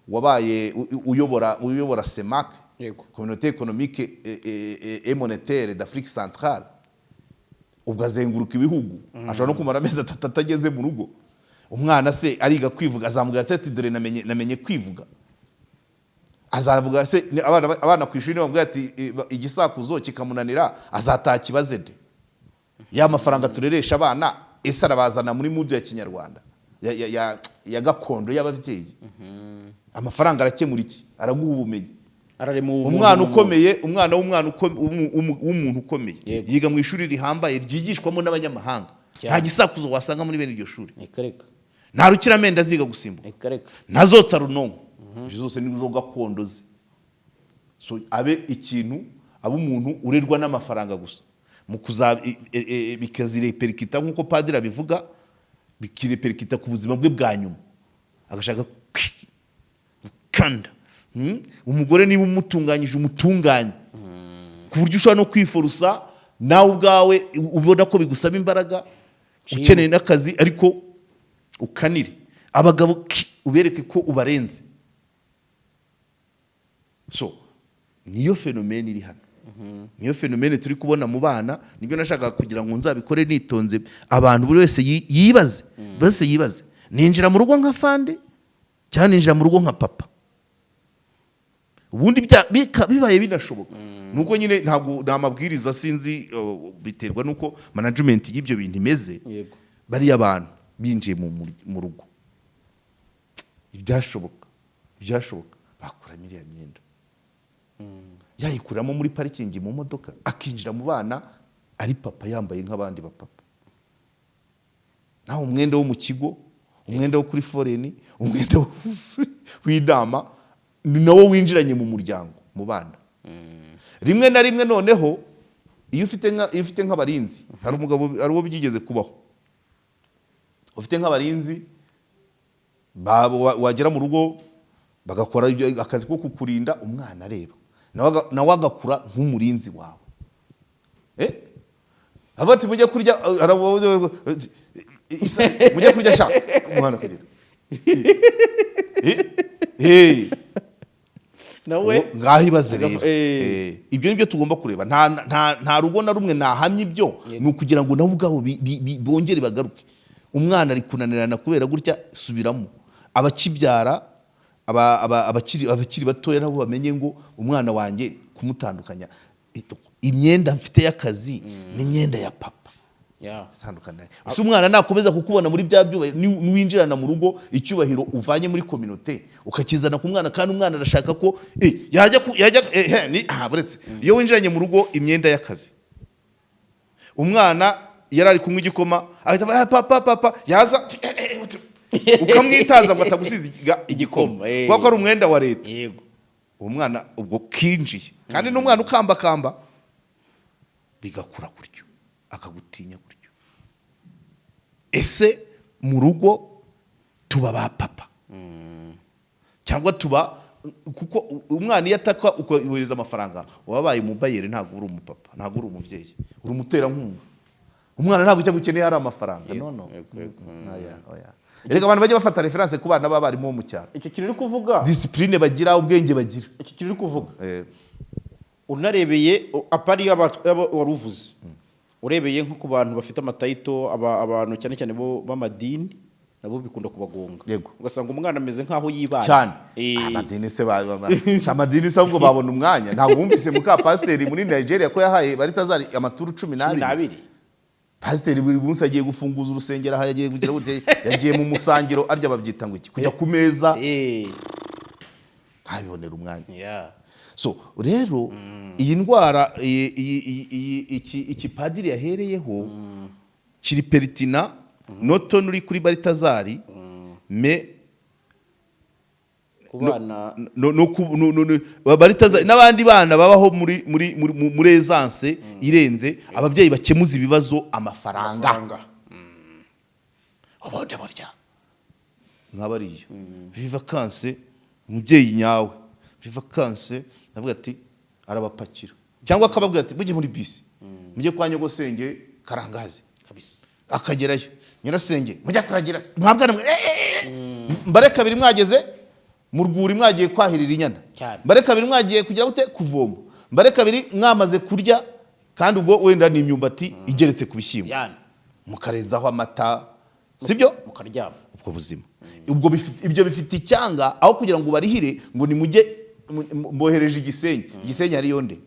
S3: wabaye uyobora SEMAC communauté économique et monétaire d'Afrique centrale. Ubwo azenguruka ibihugu ashobora no kumara amezi 3 atageze mu rugo. Umwana se ariga kwivuga azamuga ati dore namenye kwivuga. Azavuga se abana ku ishuri bamubwira ati igisakuzo kikamunanira azataha kibazede. Ya mafaranga tureresha abana ese arabazana muri mudu ya Kinyarwanda ya gakondo y'ababyeyi. Amafaranga arakemura iki? Araguha ubumenyi. Umwana ukomeye umwana w'umuntu ukomeye yiga mu ishuri rihambaye ryigishwamo n'abanyamahanga. Nta gisakuzo wasanga muri bene iryo shuri. Nta rukiramende aziga gusimbuka. Ntazotsa runonko. Zose ni zo gakondo ze. So abe ikintu abo umuntu urerwa n'amafaranga gusa. Mu bikazire perikita nkuko padiri abivuga bikire perikita ku buzima bwe bwa nyuma. Agashaka kanda. Umugore niba umutunganyije umutunganye ku buryo ushobora no kwiforusa nawe ubwawe ubona ko bigusaba imbaraga ukeneye n'akazi ariko ukanire. Abagabo ubereke ko ubarenze. So niyo fenomene iri hano. Niyo fenomene turi kubona mu bana. Nibyo nashaka kugira ngo nzabikore nitonze abantu buri wese yibaze ninjira mu rugo nka fande cyane ninjira mu rugo nka papa. Ubundi bibaye binashoboka nuko nyine ntabwo namabwiriza sinzi biterwa nuko management y'ibyo bintu imeze. Bari abantu binjiye mu rugo ibyashoboka bakura miliya myenda yayikuramo muri parikingi mu modoka akinjira mu bana ari papa yambaye nk'abandi ba papa. Naho umwenda wo mu kigo umwenda wo kuri foreign umwenda w'idama ni nawo winjiranye mu muryango mu bana. Rimwe na rimwe noneho iyo ufite nk'abarinzi hari umugabo ari wo byigeze kubaho ufite nk'abarinzi wagera mu rugo bagakora akazi ko kukurinda umwana areba nawe agakura nk'umurinzi wawe. Abati mujye kurya mujye kurya sha umwana kagera nawe ngahibaze rero. Ibyo nibyo tugomba kureba. Nta rugo na rumwe nahamye ibyo ni ukugira ngo nabo ubwabo bongere bagaruke. Umwana ari kunanirana kubera gutya subiramo. Abakibyara abakiri batoya nabo bamenye ngo umwana wanjye kumutandukanya imyenda mfite y'akazi n'imyenda ya papa tandukana. Ese umwana nakomeza kukubona muri bya byubahiro niwinjirana mu rugo icyubahiro uvanye muri community ukakizana ku mwana kandi umwana arashaka ko yajya ni buretse iyo winjiranye mu rugo imyenda y'akazi umwana yarari kunywa igikoma ahita papa yaza ukamwitaza ngo atagusiza igikoma kuko ari umwenda wa leta yego umwana ubwo kinjiye kandi n'umwana ukambakamba bigakura gutyo akagutinya gutyo. Ese mu rugo tuba ba papa cyangwa tuba kuko umwana yataka ukohereza amafaranga wabaye mubayere ntabwo uri umupapa ntabwo uri umubyeyi uri umutera nkunga umwana ntabwo icyo gukeneye ari amafaranga no Erega abantu bajye bafata reference ku bana baba barimo mu cyaro
S1: icyo kiri kuvuga
S3: discipline bagira ubwenge bagira
S1: icyo kiri kuvuga unarebeye apari waruvuze urebeye nko ku bantu bafite amatayito abantu cyane cyane bo b'amadini nabo bikunda kubagonga ugasanga umwana ameze nkaho yibana
S3: cyane amadini se amadini se ahubwo babona umwanya ntabwo wumvise muka pasiteri muri Nigeria ko yahaye Baryamanye amaturu 12 pasiteri buri munsi agiye gufunguza urusengero aha yagiye kugira gute yagiye mu musangiro arya babyita ngo iki kujya ku meza ntabibonera umwanya so rero iyi ndwara iki padiri yahereyeho kiri peritina noto nuri kuri Balthazar me kubana Balthazar n'abandi bana babaho muri essence irenze ababyeyi bakemuza ibibazo amafaranga abode barya nkabariyo vivacances umubyeyi nyawe vivacances navuga ati arabapakira cyangwa akababwira ati mujye muri bisi mujye kwa nyogosenge Karangazi kabisa akagerayo nyirasenge mujya kuragira mwabwana mbare kabiri mwageze mu rwuri mwagiye kwahirira inyana mbare kabiri mwagiye kugira gute kuvoma mbare kabiri mwamaze kurya kandi ubwo wenda ni imyumbati igeretse ku bishyimbo mukarenzaho amata sibyo
S1: mukaryama
S3: ubwo buzima ubwo ibyo bifite icyanga aho kugira ngo barihire ngo ni mujye mbohereje igisenyi ari yonde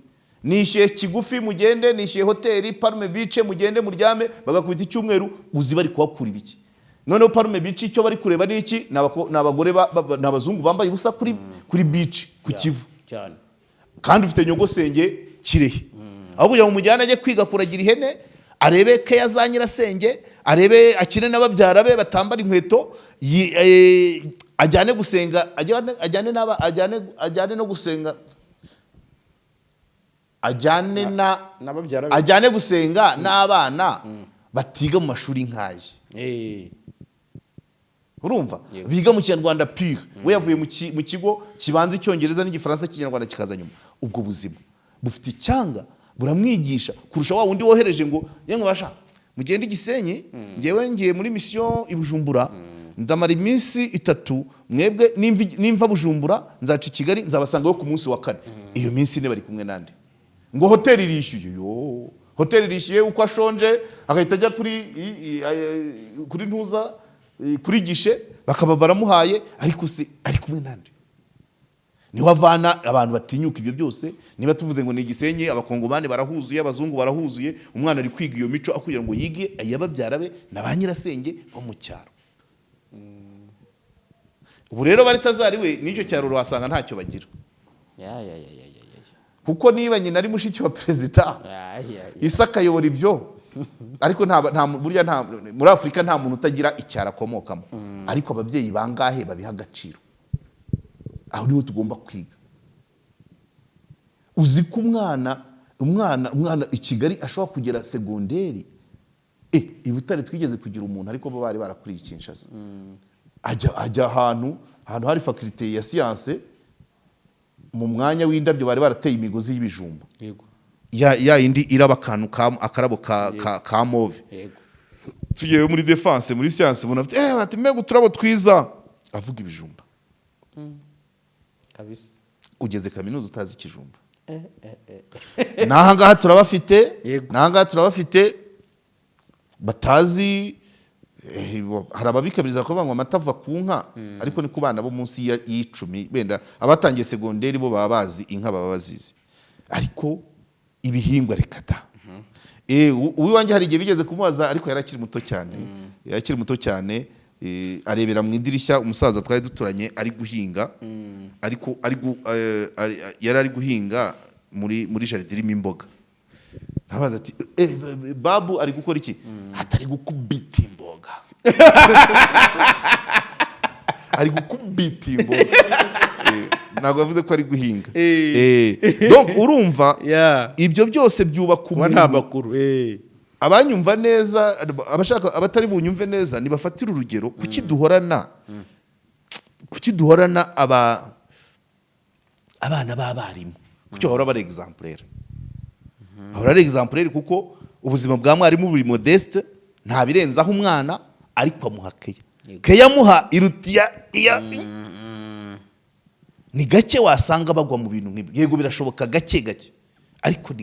S3: nishyuye kigufi mugende nishyuye hoteli Palme Beach mugende muryame bagakubita icyumweru uzi bari kuhakura ibiki noneho Palme Beach icyo bari kureba ni iki n'abagore n'abazungu bambaye ubusa kuri beach ku Kivu cyane kandi ufite nyogosenge Kirehe aho kugira ngo mujyane ajye kwiga kuragira ihene arebe ke yazanyira senge arebe akine n'ababyara be batambara inkweto ajyane gusenga ajyane no gusenga ajyane gusenga n'abana batiga mu mashuri nkaye urumva biga mu Kinyarwanda pire we yavuye mu kigo kibanza icyongereza n'igifaransa Kinyarwanda kikaza nyuma ubwo buzima bufite icyanga buramwigisha kurusha wa wundi wohereje ngo yemwe basha mugende Gisenyi ngewe ngiye muri mission i Bujumbura ndamara iminsi 3 mwebwe nimva Bujumbura nzaca Kigali nzabasangayo ku munsi wa 4 iyo minsi ne bari kumwe nande ngo hoteli rishyuye hoteli rishyuye uko ashonje agahita ajya kuri ntuza kuri gishe bakaba baramuhaye ariko se ari kumwe nande ni wavana abantu batinyuka ibyo byose niba tuvuze ngo ni Gisenyi abakongomane barahuzuye abazungu barahuzuye umwana ari kwiga iyo mico akugira ngo yige ayababyara be nabanyirasenge bo mu cyaro ubu rero Balthazar we n'icyo cyaro wasanga ntacyo bagira kuko niba nyina ari mushiki wa president Isaka yobora ibyo ariko burya nta muri Afrika nta muntu utagira icyara akomokamo ariko ababyeyi bangahe babiha agaciro aho niho tugomba kwiga uzi ko umwana i Kigali ashobora kugera segonderi i Butare twigeze kugira umuntu ariko bo bari barakuriye Kinshasa ajya ahantu hari faculté ya science mu mwanya w'indabyo bari barateye imigozi y'ibijumba yego ya indi iraba akantu akarabo ka move yego tugiye muri defense muri science bunafite ati mbega uturabo twiza avuga ibijumba
S1: kabisa
S3: ugeze kaminuza utazi ikijumba nahangaha turabafite batazi hari ababikabiriza ko banywa amata ava ku nka ariko ni ku bana bo munsi y'icumi benda abatangiye segonderi bo baba bazi inka baba bazizi ariko ibihingwa reka da uwiwanjye hari igihe bigeze kumubaza ariko yarakiri muto cyane arebera mu idirishya umusaza twari duturanye ari guhinga ariko yari ari guhinga muri jaride irimo imboga ntabaza ati babu ari gukora iki atari gukubita imboga ari gukubita imboga ntabwo yavuze ko ari guhinga donc urumva ibyo byose byubaka umuntu abanyumva neza abashaka abatari bunyumve neza nibafatira urugero kuki duhorana abana b'abarimu kuki bahora bari exemplaire bahora ari exemplaire kuko ubuzima bwa mwarimu buri modeste nta birenzaho umwana ariko amuha keya amuha irutiya ni gake wasanga bagwa mu bintu nk'ibyo yego birashoboka gake ariko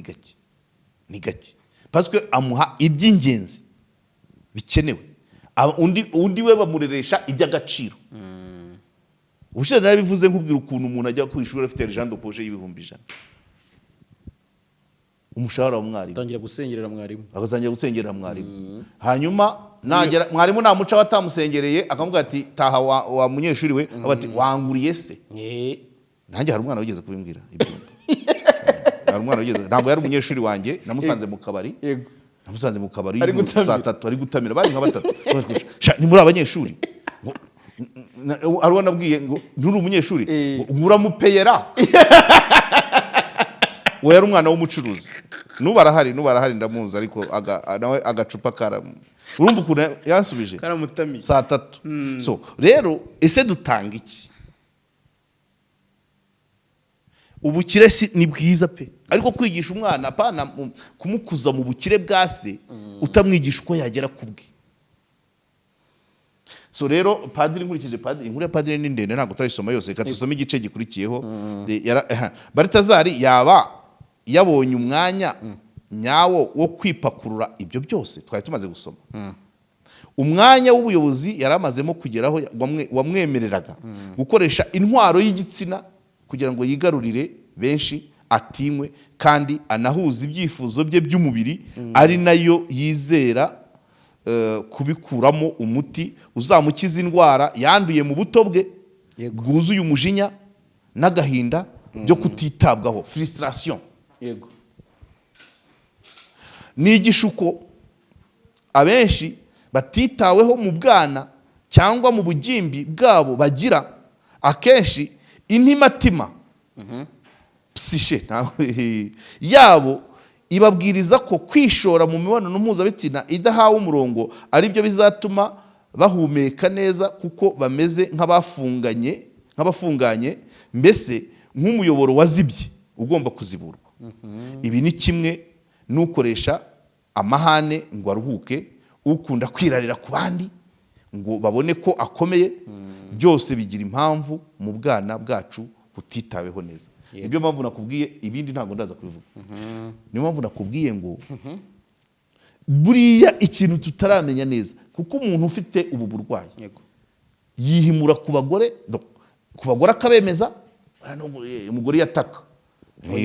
S3: ni gake parce que amuha iby'ingenzi bikenewe undi we bamureresha iby'agaciro ubushize narabivuze nkubwira ukuntu umuntu ajya ku ishuri afite Jean de Poche y'ibihumbi 100 umushahara wa mwarimu
S1: tangira gusengerera mwarimu
S3: akazangira gusengerera mwarimu hanyuma nagera mwarimu namuca batamusengereye akavuga ati taha wa munyeshuri we abati wanguriye se nanjye hari umwana wigeze kubimbwira hari umwana wigeze ntabwo yari umunyeshuri wanjye namusanze mu kabari saa 3 ari gutamira bari nka batatu ni muri abanyeshuri arwana bwiye ngo nturi umunyeshuri uramupeyera we yari umwana w'umucuruzi nubarahari ndamuzi ariko nawe agacupa karamu urumva ukuntu yansubije
S1: karamutamiye
S3: saa 3 so rero ese dutanga iki ubukire ni bwiza pe ariko kwigisha umwana apana kumukuza mu bukire bwase utamwigisha uko yagera kubwe so rero padiri nkurikije padiri inkuru ya padiri ni ndende ntabwo turayisoma yose reka tusome igice gikurikiyeho Baryamanye yaba yabonye umwanya nyawo wo kwipakurura ibyo byose twari tumaze gusoma umwanya w'ubuyobozi yaramazemo kugeraho wamwemereraga gukoresha intwaro y'igitsina kugira ngo yigarurire benshi atinywe kandi anahuza ibyifuzo bye by'umubiri ari nayo yizera kubikuramo umuti uzamukiza indwara yanduye mu buto bwe bwuzuye umujinya n'agahinda byo kutitabwaho frustration
S1: yego
S3: ni igishuko abenshi batitaweho mu bwana cyangwa mu bugimbi bwabo bagira akenshi intimatima psyche yabo ibabwiriza ko kwishora mu mibonano mpuzabitsina idahawe umurongo ari byo bizatuma bahumeka neza kuko bameze nk'abafunganye mbese nk'umuyoboro wazibye ugomba kuziburwa ibi ni kimwe n'ukoresha amahane ngo aruhuke ukunda kwirarira ku bandi ngo babone ko akomeye byose bigira impamvu mu bwana bwacu butitaweho neza nibyo mpamvu nakubwiye ibindi ntabwo ndaza kubivuga niyo mpamvu nakubwiye ngo buriya ikintu tutaramenya neza kuko umuntu ufite ubu burwayi yihimura ku bagore akabemeza umugore yataka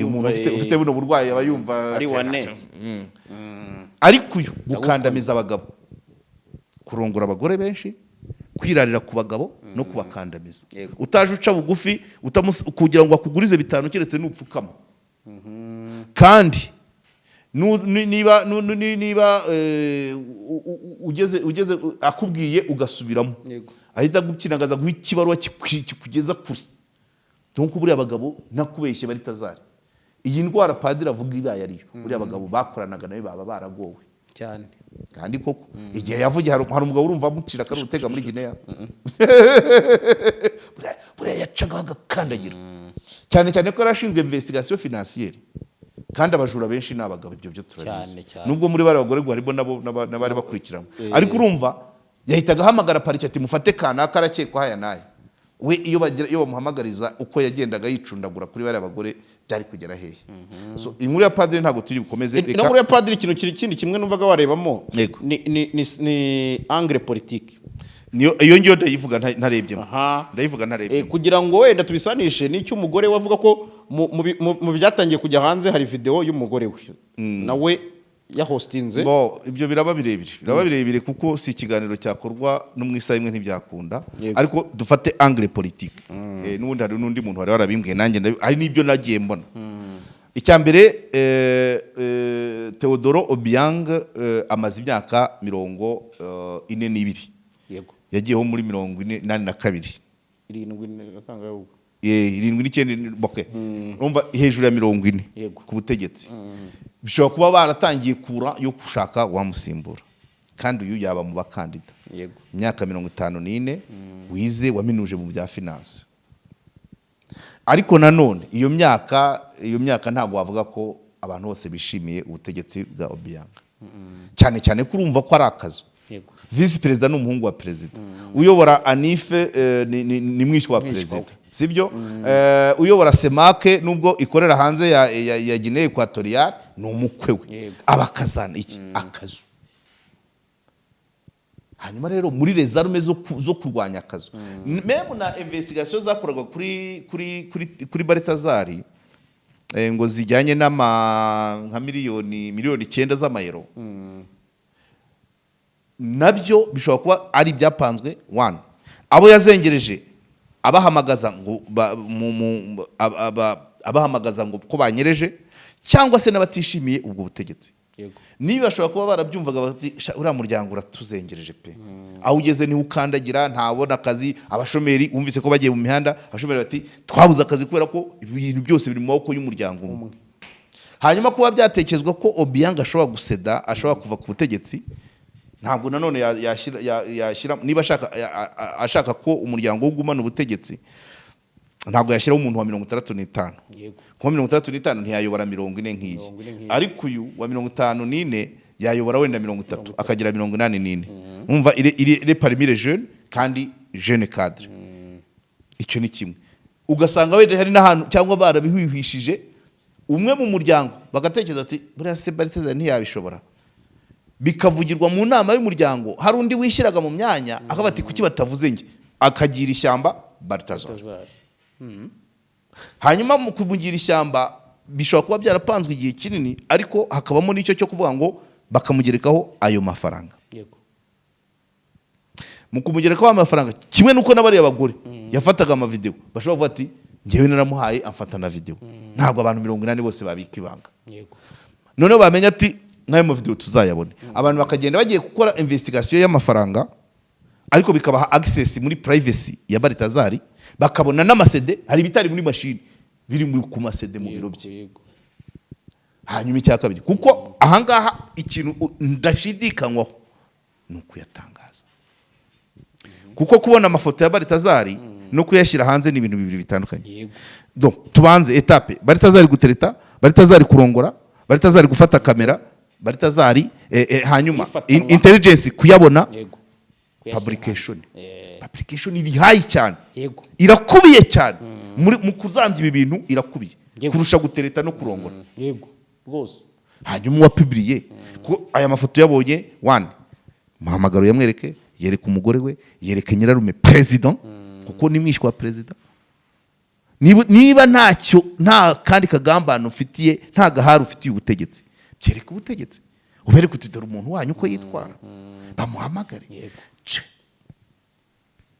S3: umuntu ufite buno burwayi aba yumva
S1: ari wane
S3: ariko uyu gukandamiza abagabo kurongora abagore benshi kwirarira ku bagabo no kubakandamiza utaje uca bugufi kugira ngo akugurize 5 keretse n'upfukama kandi niba ugeze akubwiye ugasubiramo ahita gukinagaza guha ikibaruwa kikugeza kuri donc buriya abagabo nakubeshye Baryamanye iyi ndwara padiri avuga ibaye ariyo buriya abagabo bakoranaga nawe baba baragowe
S1: cyane
S3: kandi koko igihe yavugiye hari umugabo urumva amucira kari utega muri Guinea buriya yacaga agakandagira cyane ko yarashinzwe investigation financière kandi abajura benshi n'abagabo ibyo byo turabizi nubwo muri bari abagore harimo n'abari bakurikirana ariko urumva yahitaga hamagara parike ati mufate kanaka arakekwa haya naye we iyo bamuhamagariza uko yagendaga yicundagura kuri bari abagore byari kugera hehe. So inkuru ya padiri ntabwo turi bukomeze.
S1: No muri ya padiri ikintu kindi kimwe numvaga warebamo
S3: Yego.
S1: ni angle politique.
S3: Iyo ngiyo ndayivuga ntarebyemo. Ndayivuga ntarebyemo.
S1: Kugira ngo wenda tubisanishe n'icyo umugore wavuga ko mu byatangiye kujya hanze hari video y'umugore we nawe ya hostinze.
S3: Ibyo biraba birebire kuko si ikiganiro cyakorwa no mu isaha imwe ntibyakunda, ariko dufate angle politique. N'ubundi hari n'undi muntu wari warabimbwiye nanjye hari n'ibyo nagiye mbona. Icya mbere Theodoro Obiang amaze imyaka 42.
S1: Yego.
S3: Yagiyeho muri 42. 79 boke. Urumva hejuru ya 40 ku butegetsi. Bishobora kuba baratangiye kura yo gushaka wamusimbura. Kandi uyu yaba mu bakandida.
S1: Yego.
S3: Imyaka 54 wize waminuje mu bya finance. Ariko nanone iyo myaka ntabwo wavuga ko abantu bose bishimiye ubutegetsi bwa Obiang. Cyane cyane kurumva ko ari akazu.
S1: Yego.
S3: Vice president n'umuhungu wa president. Uyobora Anife ni mwishywa wa president. Sibyo? Uyobora Semake nubwo ikorera hanze ya Guinea Equatorial ni umukwe we. Abakazana iki akazu. Hanyuma rero muri les armes zo kurwanya akazu. Même na investigation zakorwa kuri Balthazar ngo zijyanye nka miliyoni 9 z'amayero. Nabyo bishobora kuba ari byapanzwe. One, abo yazengereje abahamagaza ngo ko banyereje cyangwa se n'abatishimiye ubwo butegetsi. Niba bashobora kuba barabyumvaga bati uriya muryango uratuzengereje pe, aho ugeze ni ukandagira ntabona akazi. Abashomeri wumvise ko bagiye mu mihanda, abashomeri bati twabuze akazi kubera ko ibintu byose biri mu maboko y'umuryango umwe. Hanyuma kuba byatekerezwa ko Obiang ashobora guseda, ashobora kuva ku butegetsi, ntabwo nanone yashyira niba ashaka ko umuryango ugumana ubutegetsi, ntabwo yashyiraho umuntu wa 65. Kuko 65 ntiyayobora 40 nk'iyi, ariko uyu wa 54 yayobora wenda 30 akagira 84. Umva ile parmi les jeunes kandi jeune cadre. Icyo ni kimwe. Ugasanga wenda hari n'ahantu cyangwa barabihwihishije umwe mu muryango bagatekereza ati buriya se Balthazar ntiyabishobora, bikavugirwa mu nama y'umuryango. Hari undi wishyiraga mu myanya akaba ati kuki batavuze nge, akagira ishyamba Balthazar. Hanyuma mu kumugira ishyamba bishobora kuba byarapanzwe igihe kinini, ariko hakabamo n'icyo cyo kuvuga ngo bakamugerekaho ayo mafaranga. Mu kumugerekaho amafaranga kimwe nuko n'abari abagore yafataga ama video bashobora kuvuga ati ngewe naramuhaye amfata na video. Ntabwo abantu 80 bose babika ibanga. Noneho bamenya ati n'ayo mu video tuzayabone. Abantu bakagenda bagiye gukora investigation y'amafaranga, ariko bikabaha access muri privacy ya Balthazar, bakabona n'amasede. Hari bitari muri machine biri muri ku masede mu biro bye. Hanyuma icya kabiri, kuko ahangaha ikintu ndashidikanywaho ni ukuyatangaza, kuko kubona amafoto ya Balthazar no kuyashyira hanze ni ibintu bibiri bitandukanye. Donc tubanze etape Balthazar gutereta, Balthazar kurongora, Balthazar gufata kamera, Balthazar hanyuma intelligence kuyabona. Publication iri high cyane, irakubiye cyane mu kuzambya ibi bintu, irakubiye kurusha gutereta no kurongora.
S1: Rwose.
S3: Hanyuma wa publier ko aya mafoto yabonye. One, muhamagaro yamwereke, yereka umugore we, yereka nyirarume president, kuko ni mwishywa wa president. Niba nta kandi kagambano ufitiye, nta gahari ufitiye ubutegetsi, byereka ubutegetsi, ubereke uti dore umuntu wanyu uko yitwara, bamuhamagare.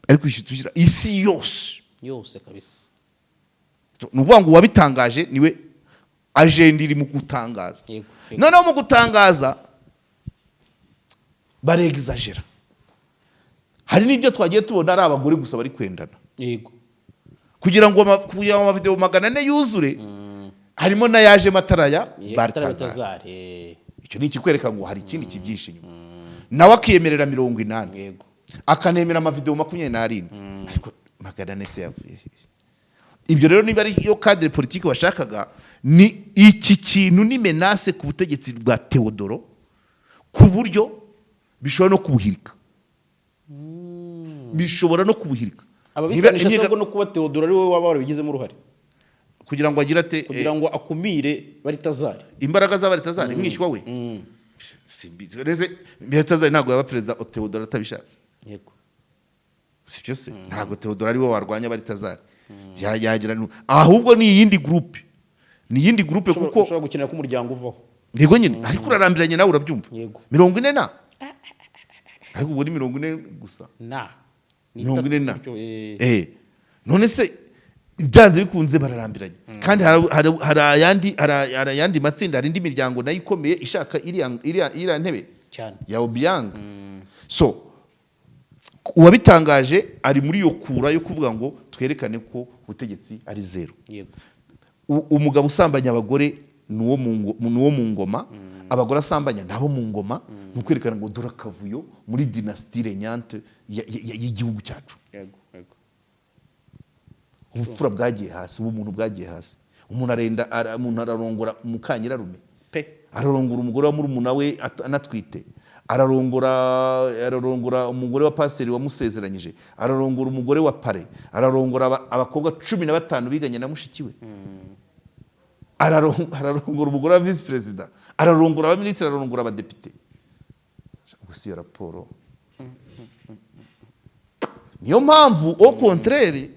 S3: Ariko tujira isi yose
S1: kabisa.
S3: Nuvuga ngo wabitangaje niwe agenda iri mu gutangaza. Noneho mu gutangaza barexagera. Hari n'ibyo twagiye tubona ari abagore gusa bari kwendana. Kugira ngo ama video 400 yuzure, harimo na yaje matara ya Balthazar. Icyo ni ikikwereka ngo hari ikindi kibyishe inyuma. Nawe akiyemerera 80, akanemera ama video 27, ariko Magana se yavuye. Ibyo rero niba ari yo cadre politique bashakaga, ni iki kintu ni menace ku butegetsi bwa Theodoro, ku buryo bishobora no kubuhirika.
S1: ababisanisha sabwo no kuba Theodore ari we waba warabigizemo uruhare
S3: kugira ngo agira ate
S1: kugira ngo akumire Baritazari
S3: imbaraga za Baritazari mwishywa we simbizi reze Baritazari ntabwo yaba president Theodore atabishatse
S1: yego
S3: sibyo se ntabwo Theodore ari we warwanya Baritazari yagira ahubwo ni iyindi groupe kuko
S1: ushobora gukenera ko umuryango uvaho
S3: yego nyine ariko urarambiranye nawe urabyumva
S1: yego
S3: 40 na ariko ubwo ni 40 gusa
S1: na
S3: 40 na none se byanze bikunze bararambiranye kandi hari ayandi matsinda hari indi miryango nayo ikomeye ishaka iriya ntebe
S1: cyane
S3: ya Obiang so uwabitangaje ari muri yo kura yo kuvuga ngo twerekane ko ubutegetsi ari zero
S1: yego
S3: umugabo usambanya abagore nuwo mu ngoma abagore asambanya nabo mu ngoma nukwerekana ngo dora kavuyo muri dynastie regnante y'igihugu cyacu
S1: yego yego
S3: ubupfura bwagiye hasi umuntu bwagiye hasi umuntu ararongora umukanyirarume ararongora umugore wa murumuna we anatwite ararongora umugore wa pasiteri wamusezeranyije ararongora umugore wa pare ararongora abakobwa 15 biganye na mushiki we ararongora umugore wa vice president ararongora abaminisitiri ararongora abadepite gusa iyo raporo niyo mpamvu au contraire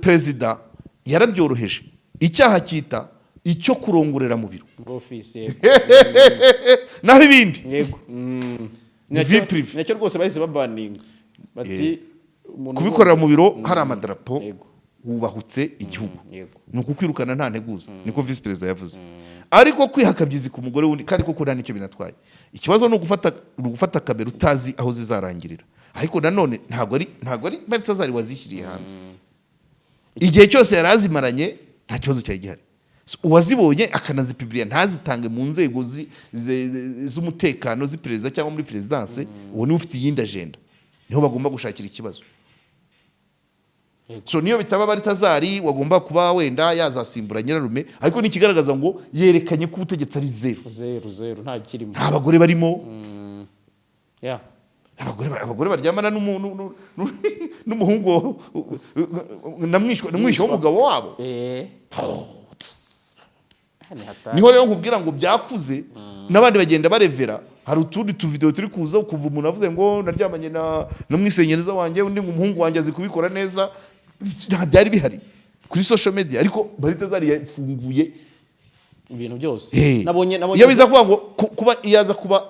S3: perezida yarabyoroheje icyaha cyita icyo kurongorera mu biro
S1: office
S3: naho ibindi
S1: yego nacyo rwose bahise babaninga bati
S3: kubikorera mu biro hari amadarapo wubahutse igihugu nuko kwirukana nta nteguza niko vice president yavuze ariko kwihakabyizi ku mugore wundi kandi koko nta nicyo binatwaye ikibazo no gufata kamera utazi aho zizarangirira ariko nanone ntago ari Baritazari wazishyiriye hanze igihe cyose yarazimaranye nta kibazo cyari gihari uwazibonye akanazipibiriya ntazitange mu nzego z'umutekano z'iperereza cyangwa muri perezidanse uwo niwe ufite iyindi agenda niho bagomba gushakira ikibazo so niyo bitaba Baritazari wagomba kuba wenda yazasimbura nyirarume ariko nikigaragaza ngo yerekanye ko ubutegetsi ari zero nta kirimo nta bagore barimo abagore baryamana n'umuhungu namwishywa w'umugabo wabo niho rero nkubwira ngo byakuze n'abandi bagenda barevera hari utundi tuvideo turi kuza kuva umuntu avuze ngo naryamanye na mwisenyereza wanjye undi ngo umuhungu wanjye azi kubikora neza byari bihari kuri social media ariko Baritazari yafunguye
S1: ibintu byose
S3: nabonye iyo biza kuvuga ngo kuba iyaza kuba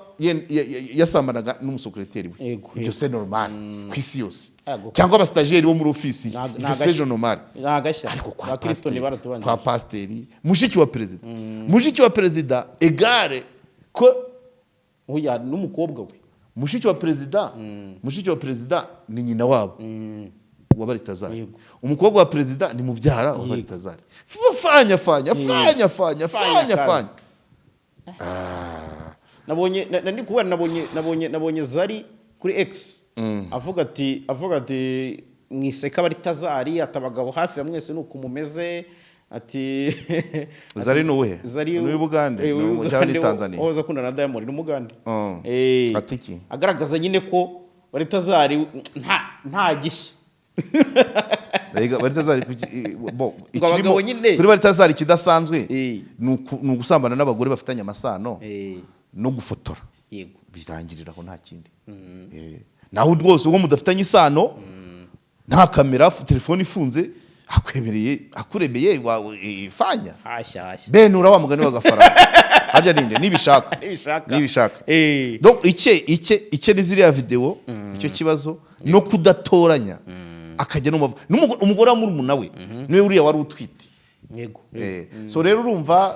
S3: yasambanaga n'umusekreteri we ibyo c'est normal kwisi yose cyangwa abastageri bo muri office ibyo c'est normal ariko kwa pasiteri mushiki wa perezida egare ko
S1: oya n'umukobwa we
S3: mushiki wa perezida ni nyina wabo wa Baritazari umukobwa wa perezida ni mubyara wa Baritazari fanya
S1: nabonye Zari kuri X avuga ati mwiseka Baritazari atabagabo hafi ya mwese nuko mumeze ati
S3: Zari nuwe ni Bugande no cyangwa ni Tanzania
S1: oza kunda na Diamond ni Mugande
S3: atiki
S1: agaragaza nyine ko Baritazari nta gishya
S3: Baritazari kuri Baritazari kidasanzwe ni ugusambana n'abagore bafitanye amasano no gufotora birangirira aho nta kindi naho rwose uwo mudafitanye isano nta kamera telefone ifunze akurebeye fanya benura wa mugani w'agafaranga harya ninde nibishaka donc icye ni ziriya video icyo kibazo no kudatoranya akajya umugore wa murumuna we niwe uriya wari utwite so rero urumva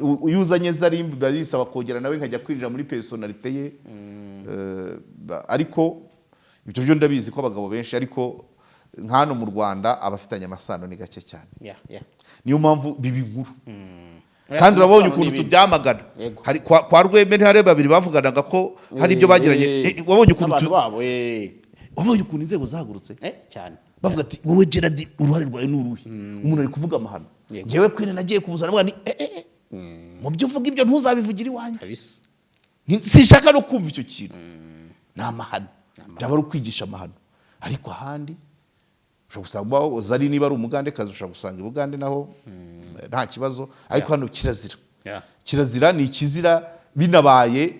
S3: uyuzanye Zari bisaba kongera nawe nkajya kwinjira muri personalite ye ariko ibyo byo ndabizi ko abagabo benshi ariko nkano mu Rwanda abafitanye amasano ni gake cyane niyo mpamvu bibi nkuru kandi urabonye ukuntu tubyamagana hari kwa Rweme ntihare babiri bavuganaga ko hari ibyo bagiranye wabonye ukuntu inzego zahagurutse
S1: cyane
S3: bavuga ati wowe Gerard uruhare rwawe n'uruhe umuntu ari kuvuga amahano ngewe kwine nagiye kubuzana bwa ni mu byo uvuga ibyo ntuzabivugira iwanjye sinshaka no kumva icyo kintu ni amahano byaba ari ukwigisha amahano ariko ahandi ushobora gusanga zari niba ari umugandekazi ushobora gusanga i Bugande naho nta kibazo, ariko hano kirazira. Kirazira ni ikizira binabaye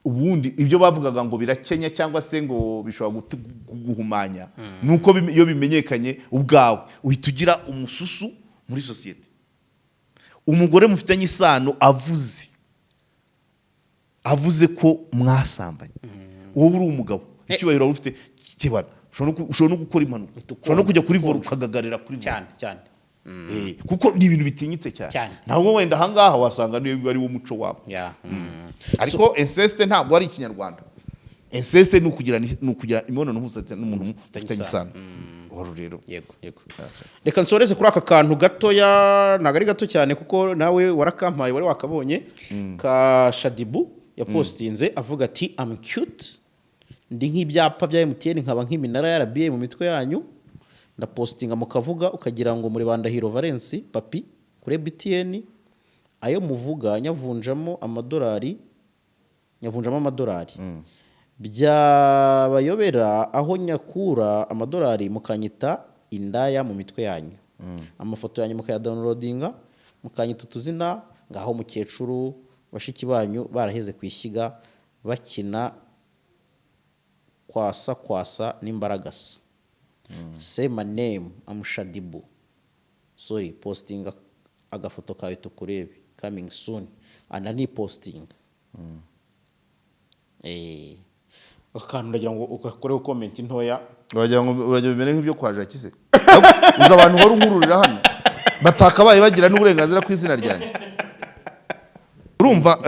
S3: ubundi ibyo bavugaga ngo birakenya cyangwa se ngo bishobora guhumanya, nuko iyo bimenyekanye ubwawe uhita ugira umususu muri societe. Umugore mufitanye isano avuze ko mwasambanye, wowe uri umugabo icyubahiro ufite kibana, ushobora no gukora impanuka, ushobora no kujya kuri voro ukagagarira kuri voro cyane. Kuko ni ibintu bitinyitse cyane. Ntabwo wenda ahangaha wasanga niyo ari wo muco wabo. Ariko inceste ntabwo ari ikinyarwanda. Inceste ni ukugira imibonano mpuzabitsina n'umuntu ufitanye isano. Rero
S1: yego. Reka nsoreze kuri aka kantu gatoya, ntabwo ari gato cyane kuko nawe warakampaye wari wakabonye, ka Shadibu yapostinze avuga ati I'm cute, ndi nk'ibyapa bya MTN nkaba nk'iminara ya RBA mu mitwe yanyu, ndapostinga mukavuga ukagira ngo muri Bandahiro Valence papi kuri BTN, ayo muvuga nyavunjamo amadolari byabayobera aho nyakura amadolari mukanyita indaya mu mitwe yanyu, amafoto yanyu mukayadownloadinga mukanyita utuzina ngaho mukecuru bashiki banyu baraheze kwishyiga bakina kwasa n'imbaragasa. Say my name, I'm Shadibu. Sorry, posting agafoto kawe tukurebe, coming soon. Anani posting. Akantu ndagira ngo ugakoreho comment ntoya.
S3: Urajya bimere nk'ibyo kwa Jacques se. Uza abantu bari nkururira hano. Batakabaye bagira n'uburenganzira ku izina ryanjye. Urumva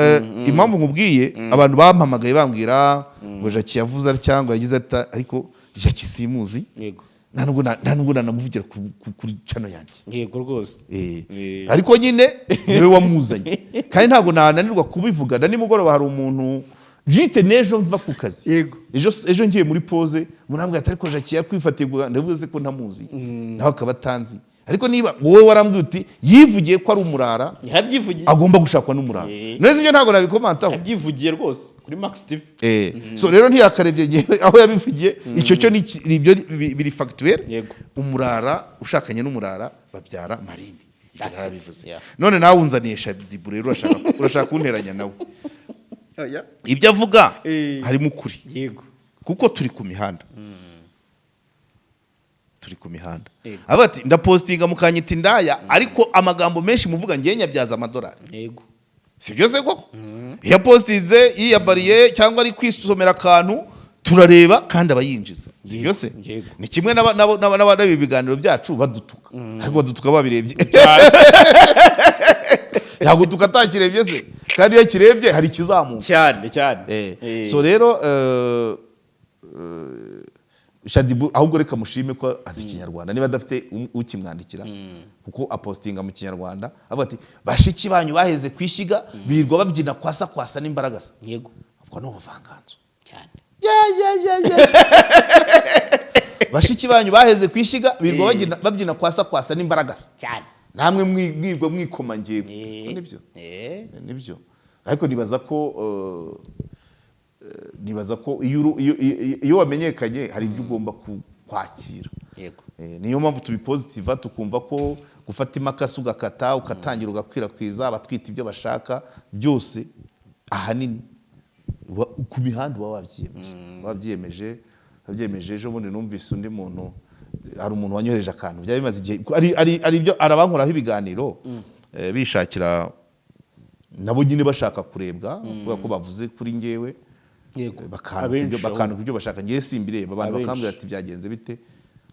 S3: impamvu nkubwiye abantu bampamagaye bambwira ngo Jacques yavuze cyangwa yagize ata, ariko Jacques simuzi.
S1: Yego.
S3: Ntanubwo nanamuvugira kuri channel yanjye.
S1: Yego rwose.
S3: Ariko nyine niwe wamuzanye. Kandi ntabwo nananirwa kubivuga. Nimugoroba hari umuntu jite nejo mva ku kazi.
S1: Yego.
S3: Ejo ngiye muri pause munambwe atari ko Jacques yakwifatiye ndavuze ko ntamuzi. Naho akabatanzi. Ariko niba wowe warambwiye uti yivugiye ko ari umurara,
S1: yabyivugiye
S3: agomba gushakwa n'umurara. Neza ibyo ntago nabikomantaho.
S1: Yabyivugiye rwose kuri Max TV.
S3: So rero ntiyakarebye aho yabivugiye, icyo cyo ni ibyo biri factuel. Umurara ushakanye n'umurara babyara marine. Yarabivuze. None nawe unzaniye Shadibu rero urashaka kunteranya nawe. Ibyo avuga harimo ukuri.
S1: Yego.
S3: Kuko turi ku mihanda. Abati ndapostinga mukanyita indaya, ariko amagambo menshi muvuga ngiye nyabyaza amadolari.
S1: Yego.
S3: Si byose koko? Ya postinze yiyabariye cyangwa ari kwisomera akantu turareba kandi abayinjiza. Si byose? Ni kimwe n'abandi biganiro byacu badutuka. Ariko badutuka babirebye. Yago tukatakirebye se. Kandi iyo kirebye hari kizamuka.
S1: Cyane.
S3: So rero Shadibu ahubwo reka mushime ko azi Kinyarwanda niba adafite ukimwandikira, kuko apostinga mu Kinyarwanda avuga ati bashiki banyu baheze kwishyiga birwa babyina kwasa n'imbaragasa.
S1: Yego.
S3: Ubwo no buvanganzo
S1: cyane.
S3: Bashiki banyu baheze kwishyiga birwa babyina kwasa n'imbaragasa
S1: cyane.
S3: Namwe mwirwa mwikoma ngewe. Nibyo. Ariko nibaza ko iyo wamenyekanye hari ibyo ugomba kwakira.
S1: Yego.
S3: Niyo mpamvu tubipositiva tukumva ko gufata imakasi ugakata ukatangira ugakwirakwiza abatwita ibyo bashaka byose ahanini ku mihanda wabyiyemeje. Ejo bundi numvise undi muntu, hari umuntu wanyohereje akantu byabimaze igihe ari ibyo arabankoraho ibiganiro bishakira nabo nyine bashaka kurebwa kubera ko bavuze kuri ngewe. Bakanu ibyo bashaka ngiye simbireba, abantu bakambwira ati byagenze bite.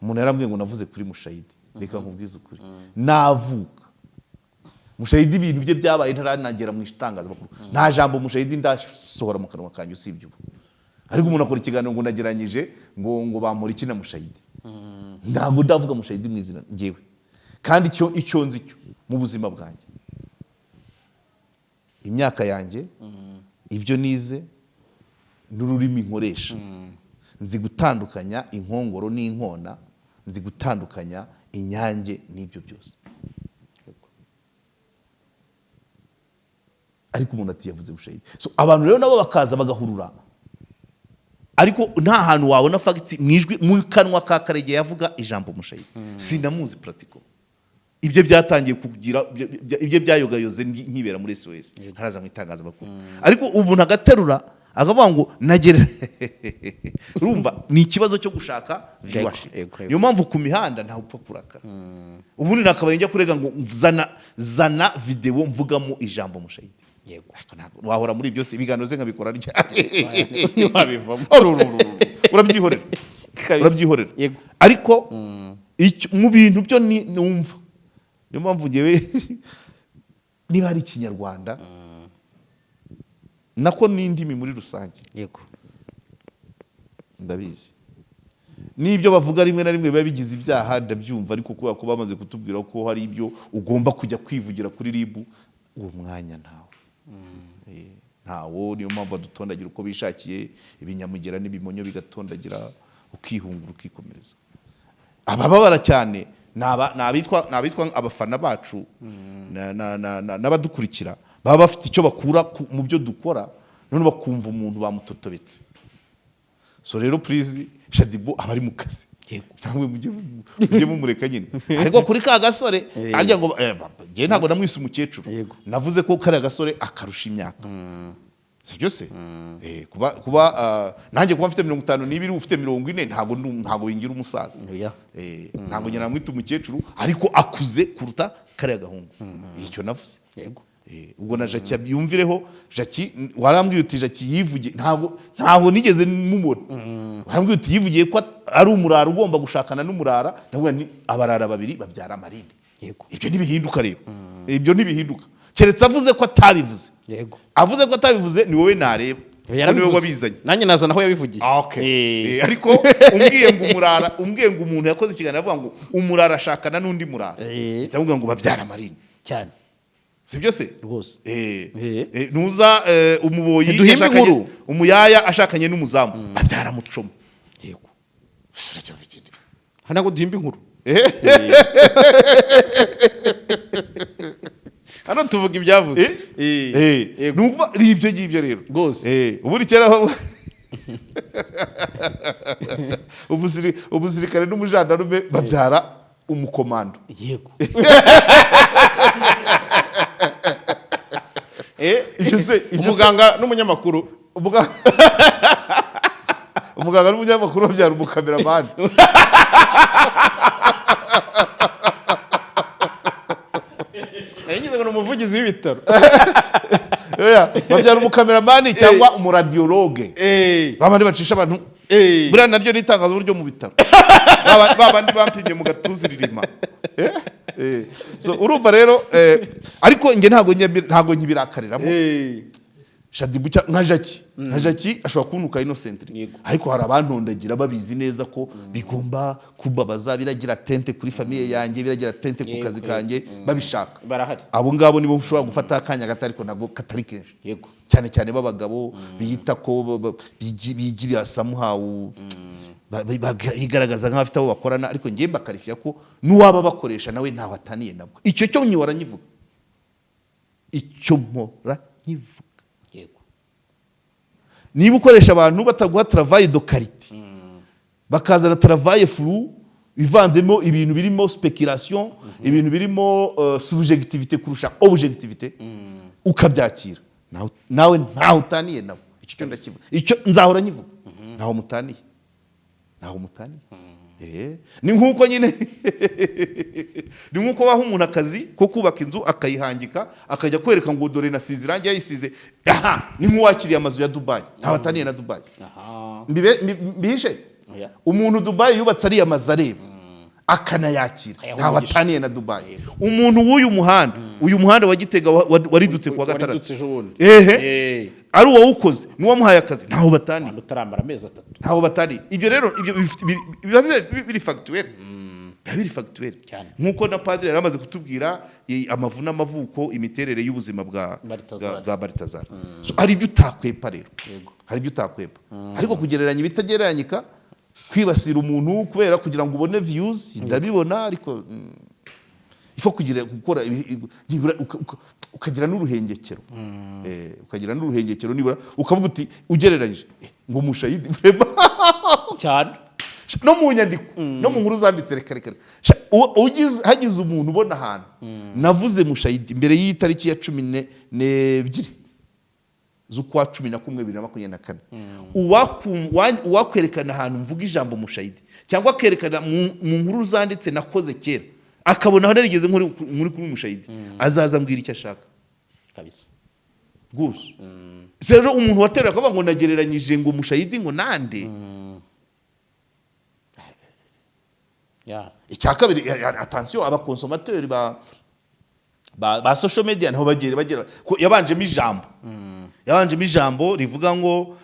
S3: Umuntu yarambwiye ngo navuze kuri Mushayidi. Reka nkubwize ukuri, navuka Mushayidi ibintu bye byabaye ntaranagera mu itangazamakuru. Nta jambo Mushayidi ndasohora mu kanwa kanjye usibye ubu. Ariko umuntu akora ikiganiro ngo nageranyije ngo bamura iki na Mushayidi. Ntabwo ndavuga Mushayidi mu izina ngewe. Kandi icyo nzi cyo mu buzima bwanjye, imyaka yanjye, ibyo nize n'ururimi nkoresha, nzi gutandukanya inkongoro n'inkona, nzi gutandukanya inyange n'ibyo byose. Ariko umuntu ati yavuze Mushayidi. So abantu rero nabo bakaza bagahurura ariko nta hantu wabona fagiti mwijwi mu kanwa ka Karegeya yavuga ijambo mushayidi sinamuzi practical ibyo byatangiye kugira ibyo byayogayoze nkibera muri SOS haraza mu itangazamakuru ariko ubu nagaterura akavuga ngo nagere urumva ni ikibazo cyo gushaka viewership niyo mpamvu ku mihanda nta upfa kurakara ubundi nakabaye njya kurega ngo zana video mvugamo ijambo mushayidi yego wahora muri byose ibiganiro ze nkabikora ryari
S1: wabivamo
S3: urabyihorera ariko mu bintu byo numva niyo mpamvu ngewe niba ari ikinyarwanda nako n'indimi muri rusange
S1: yego
S3: ndabizi n'ibyo bavuga rimwe na rimwe biba bigize ibyaha ndabyumva ariko kubera ko bamaze kutubwira ko hari ibyo ugomba kujya kwivugira kuri RIB uwo mwanya ntawo niyo mpamvu badutondagira uko bishakiye ibinyamugera n'ibimonyo bigatondagira ukihungura ukikomereza abababara cyane nabitwa abafana bacu n'abadukurikira baba bafite icyo bakura mu byo dukora none bakumva umuntu bamutotobetse so rero please Shaddy abari mu kazi cyangwa mujye mumureka nyine ariko kuri ka gasore arya ngo ngiye ntago namwise umukecuru navuze ko kare gasore akarusha imyaka sibyo se kuba nanjye kuba mfite 52 ufite 40 ntago wingira umusaza ntago nyina mwita umukecuru ariko akuze kuruta kare gahungu icyo navuze yego ubwo na Jackie abyumvireho Jackie warambwiye uti Jackie yivugiye ntago nigeze mumubona warambwiye uti yivugiye ko ari umurara ugomba gushakana n'umurara ndavuga ni abarara babiri babyara amarinde ibyo ntibihinduka rero ibyo ntibihinduka keretse avuze ko atabivuze yego avuze ko atabivuze ni wowe nareba niwe wabizanye
S1: nanjye nazana aho yabivugiye
S3: ariko umbwiye ngo umuntu yakoze ikiganiro avuga ngo umurara ashakana n'undi murara ndavuga ngo babyara amarinde cyane sibyo se
S1: rwose
S3: nuza umuboyi umuyaya ashakanye n'umuzamu babyara mucomo yego
S1: hanago duhimba inkuru hano tuvuga ibyavuze
S3: numva ibyo ngibyo rero
S1: rwose
S3: ubundi kera ubusirikare n'umujandarume babyara umukomando
S1: yego umuganga n'umunyamakuru
S3: umuganga n'umunyamakuru babyara umukameramani
S1: yagize ngo umuvugizi w'ibitaro
S3: babyara umukameramani cyangwa umuradiologe babandi bacisha abantu buriya naryo nitangaza uburyo mu bitaro babandi bampimye mu gatuza ririma so urumva rero ariko nge ntago nkibirakareramo Shaddy nka Jackie ashobora kunuka innocently ariko hari abantondagira babizi neza ko bigomba kubabaza biragira tente kuri famille yanjye biragira tente ku kazi kanjye babishaka
S1: barahari
S3: abo ngabo nibo ushobora gufata akanya gatari ko nabwo katari kenshi
S1: yego
S3: cyane cyane babagabo biyita ko bigirira somehow bigaragaza nk'abafite abo bakorana ariko ngiye mbakarifiya ko n'uwaba bakoresha nawe ntabataniye nabwo icyo cyo nyora nyivuga icyo mpora nyivuga yego niba ukoresha abantu bataguha travail de qualité bakazana travail flou ivanzemo ibintu birimo speculation ibintu birimo subjectivité kurusha objectivité ukabyakira nawe ntaho utaniye nabo icyo cyo ndakivuga icyo nzahora nyivuga ntaho mutaniye ni nkuko nyine ni nkuko baha umuntu akazi ko kubaka inzu akayihangika akajya kwereka ngo dore nasize irangi yayisize ni nk'uwakiriye amazu ya Dubai ntabataniye na Dubai mbihishe umuntu Dubai yubatse ari amazu areba akanayakira ntabataniye na Dubai umuntu w'uyu muhanda wa Gitega waridutse kuwa gatandatu ari uwo ukoze n'uwamuhaye akazi ntaho bataniye
S1: utarambara amezi 3
S3: ntaho bataniye ibyo rero ibyo biri factuel biri factuel nkuko na padre yaramaze kutubwira amavu n'amavuko imiterere y'ubuzima bwa Baryamanye so ari ibyo utakwepa rero hari ibyo utakwepa ariko kugereranya ibitagereranyika kwibasira umuntu kubera kugira ngo ubone views ndabibona ariko ifo gukora ukagira n'uruhengekero nibura ukavuga uti ugereranyije ngo mushayidi vrema
S1: cyane
S3: no mu nyandiko no mu nkuru zanditse reka hagize umuntu ubona ahantu navuze mushayidi imbere y'itariki ya 12 z'ukwa 11/2024 uwakwerekana ahantu mvuga ijambo mushayidi cyangwa akerekana mu nkuru zanditse nakoze kera akabona aho narigeze muri kuri mushayidi azaza mbwira icyo ashaka
S1: kabisa
S3: gusa rero umuntu watera akavuga ngo nagereranyije ngo mushayidi ngo nande icya kabiri attention abakonsomateri ba social media naho bagera yabanjemo ijambo rivuga ngo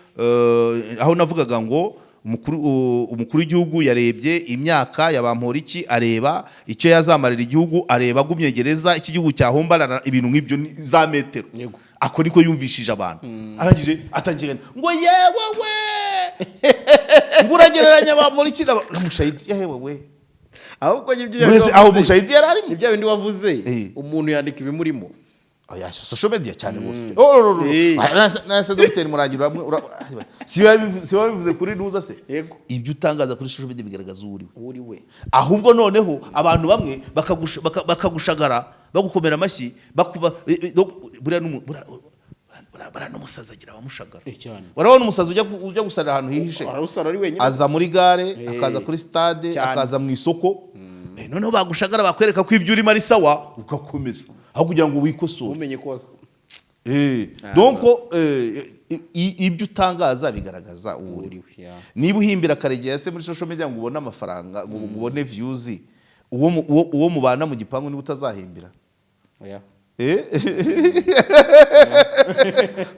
S3: aho navugaga ngo umukuru w'igihugu yarebye imyaka y'abamporiki areba icyo yazamarira igihugu areba agumyegereza iki gihugu cyahombarana ibintu nk'ibyo za metero ako niko yumvishije abantu arangije atangira ngo yewe we nguragereranya abamporiki n'amushayidi yewe we
S1: ahubwo
S3: aho mushayidi yarari
S1: ibyo bindi wavuze umuntu yandika ibimurimo
S3: oya social media cyane bose nase Dr Murangiro si wabivuze kuri ntuza se ibyo utangaza kuri social media bigaragaza uri we ahubwo noneho abantu bamwe bakagushagara bagukomera amashyi bakuba buriya n'umusaza agira abamushagara warabona umusaza ujya gusara ahantu hihishe aza muri gare akaza kuri stade akaza mu isoko noneho bagushagara bakwereka ko ibyo urimo ari sawa ugakomeza aho kugira ngo wikosore
S1: umenye koza
S3: donc ibyo utangaza bigaragaza uri niba uhimbira Karegeya se muri social media ngo ubone amafaranga ngo ubone views uwo mubana mu gipangu niba utazahimbira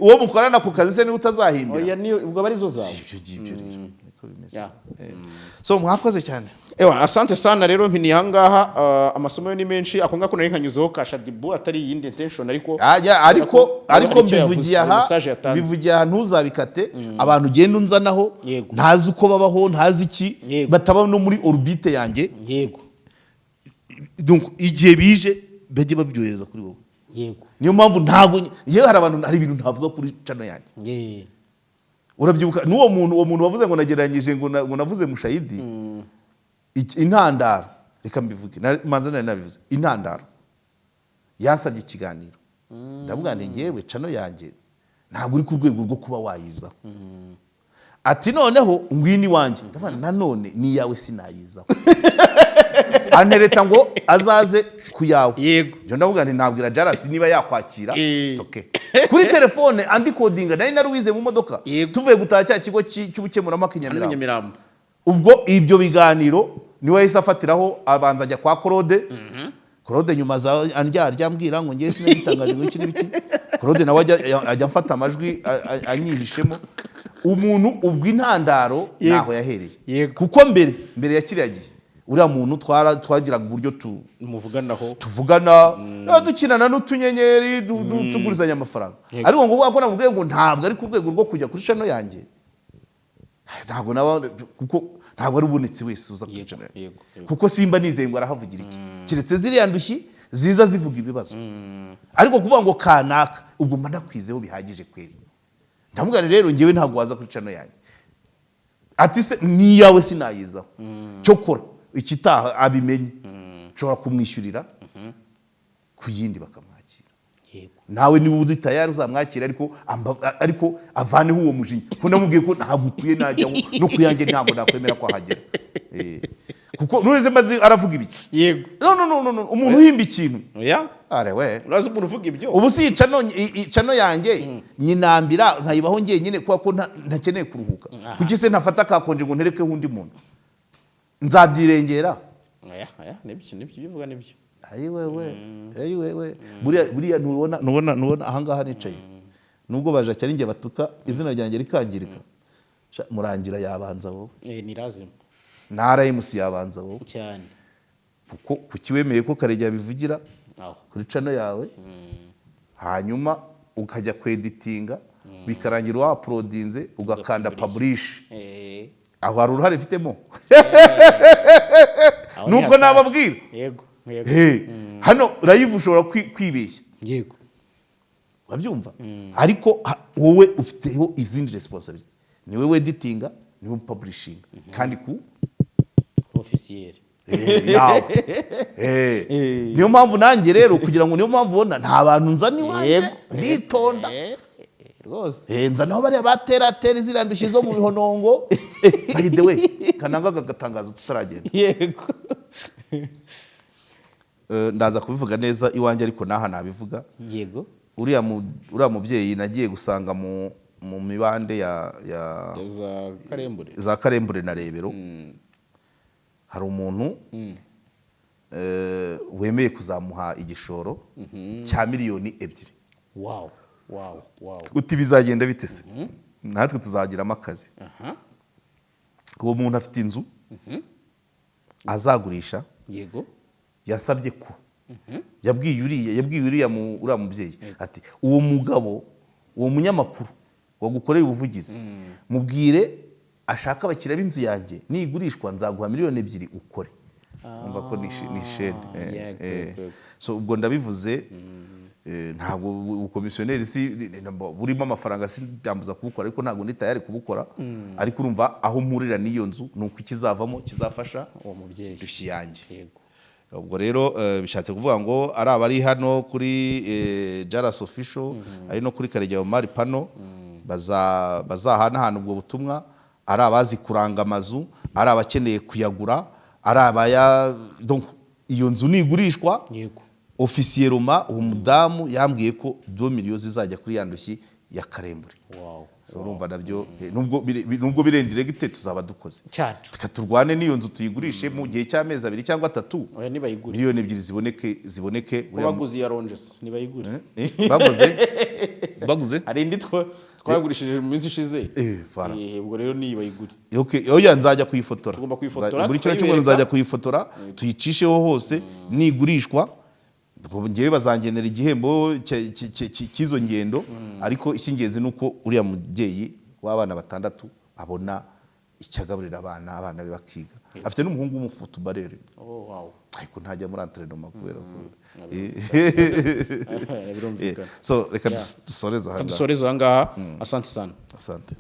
S3: uwo mukorana ku kazi se niba utazahimbira
S1: ubwo bari zo zawe
S3: so mwakoze cyane
S1: asante sana rero mpini hangaha amasomo yo ni menshi ako ngako nari nkanyuzeho ka Shadibu atari yindi intention
S3: ariko mbivugiye aha ntuzabikate abantu ugenda unzanaho ntazi uko babaho ntazi iki bataba no muri orbite yanjye donc igihe bije bajye babyohereza kuri wowe niyo mpamvu ntago yewe hari ibintu ntavuga kuri channel yanjye urabyibuka n'uwo muntu wavuze ngo nagereranyije ngo navuze mushayidi intandaro reka mbivuge manza nari nabivuze intandaro yasabye ikiganiro ndavuga nti ngewe channel yanjye ntabwo uri ku rwego rwo kuba wayizaho ati noneho ngwini wanjye ndavuga nanone ni yawe sinayizaho anereta ngo azaze kuyawe byo ndavuga nti nabwira JALAS niba yakwakira okay kuri telefone andi codinga nari naruwize mu modoka tuvuye gutaha cya kigo cy'ubukemurampaka Nyamirambo ubwo ibyo biganiro niwe yahise afatiraho abanza ajya kwa Claude nyuma za ryambwira ngo ngiye sinabitangaje ngo iki n'ibiki Claude nawe ajya mfata amajwi anyihishemo umuntu ubwo intandaro naho yahereye kuko mbere ya kiriya gihe uriya muntu twagiraga uburyo tuvugana dukinana n'utunyenyeri tugurizanya amafaranga ariko ngo ubwo namubwiye ngo ntabwo ari ku rwego rwo kujya kuri channel yanjye kuko ntabwo ari ubonetse wese uza kuri channel kuko simba nizeye ngo arahavugira iki kiretse ziriya ndushyi ziza zivuga ibibazo ariko kuvuga ngo kanaka ubwo mba nakwizeho bihagije kweri ndamugana rero ngewe ntabwo waza kuri channel yanjye ati se ni yawe sinayizaho cyokora ikitaha abimenye nshobora kumwishyurira ku yindi bakamwakira nawe niba uzi tayari uzamwakira ariko avaneho uwo mujinya ko namubwiye ko ntabwo ukwiye najyaho no kuyange ntabwo nakwemera ko ahagera kuko nuze mazi aravuga ibiki no umuntu uhimba ikintu we
S1: urazi umuntu uvuga ibyo
S3: ubu si cano yanjye nyinambira nkayibaho ngiye nyine kuko ntakeneye kuruhuka kuki se ntafata kakonje ngo nterekeho undi muntu nzabyirengera
S1: nibyo bivuga nibyo
S3: ayiwewe buriya ntubona ahangaha nicaye nubwo baje cyari nge batuka izina ryanjye rikangirika murangira yabanza wowe
S1: ni lazima
S3: ntara MC yabanza wowe
S1: cyane
S3: kuko kukiwemeye ko Karegeya bivugira kuri channel yawe hanyuma ukajya kweditinga bikarangira wa uploadinze ugakanda publish aho hari uruhare ifitemo nuko nababwira hano live ushobora kwibeshya wabyumva ariko wowe ufiteho izindi responsibility niwe editinga niwe publishing kandi ku
S1: officiel
S3: yawe niyo mpamvu nanjye rero kugira ngo niyo mpamvu ubona nta bantu nzani wanjye nditonda
S1: rwose
S3: nzanaho bariya batera zirandushye zo mu bihonongo by the way kananga gagatangaza tutaragenda
S1: yego
S3: ndaza kubivuga neza iwanjye ariko naha nabivuga
S1: yego
S3: uriya mubyeyi nagiye gusanga mu mibande za Karembure na Rebero hari umuntu wemeye kuzamuha igishoro cya miliyoni 2.
S1: wow
S3: uti bizagenda bite se natwe tuzagiramo akazi uwo muntu afite inzu azagurisha
S1: yego
S3: yasabye ko yabwiye uriya mubyeyi ati uwo mugabo uwo munyamakuru wagukoreye ubuvugizi mubwire ashaka abakiriya b'inzu yanjye nigurishwa nzaguha miliyoni 2 ukore umva ko ni shene so ubwo ndabivuze ntabwo ubukomisiyoneri si burimo amafaranga ndambuza kubukora ariko ntabwo ndi tayari kubukora ariko urumva aho mpurira n'iyo nzu nuko ikizavamo kizafasha
S1: uwo mubyeyi
S3: dushyi yanjye ubwo rero bishatse kuvuga ngo ari abari hano kuri JALAS official ari no kuri Karegeya Omar pano bazahanahana ubwo butumwa ari abazi kuranga amazu ari abakeneye kuyagura ari abaya donc iyo nzu nigurishwa
S1: yego
S3: ofisiyeroma uwo mudamu yambwiye ko 2 miliyoni zizajya kuri yandushyi ya Karembure urumva nabyo nubwo birendire gite tuzaba dukoze
S1: cyane
S3: tukaturwane n'iyo nzu tuyigurishe mu gihe cy'amezi 2 cyangwa 3
S1: oya nibayigure
S3: miliyoni 2 ziboneke
S1: baguzi yaronjese nibayigure
S3: baguze
S1: hari indi twagurishije mu minsi ishize ubwo rero nibayigure
S3: okay oya nzajya kuyifotora
S1: tugomba kuyifotora
S3: buri cyo cyumwe nzajya kuyifotora tuyicisheho hose nigurishwa ngewe bazangenera igihembo cy'izo ngendo ariko icy'ingenzi nuko uriya mubyeyi w'abana 6 abona icyagaburira abana be bakiga afite n'umuhungu w'umufutubarere ariko ntajya muri entraînement kubera ko so reka dusoreza aha ngaha asante sana
S1: asante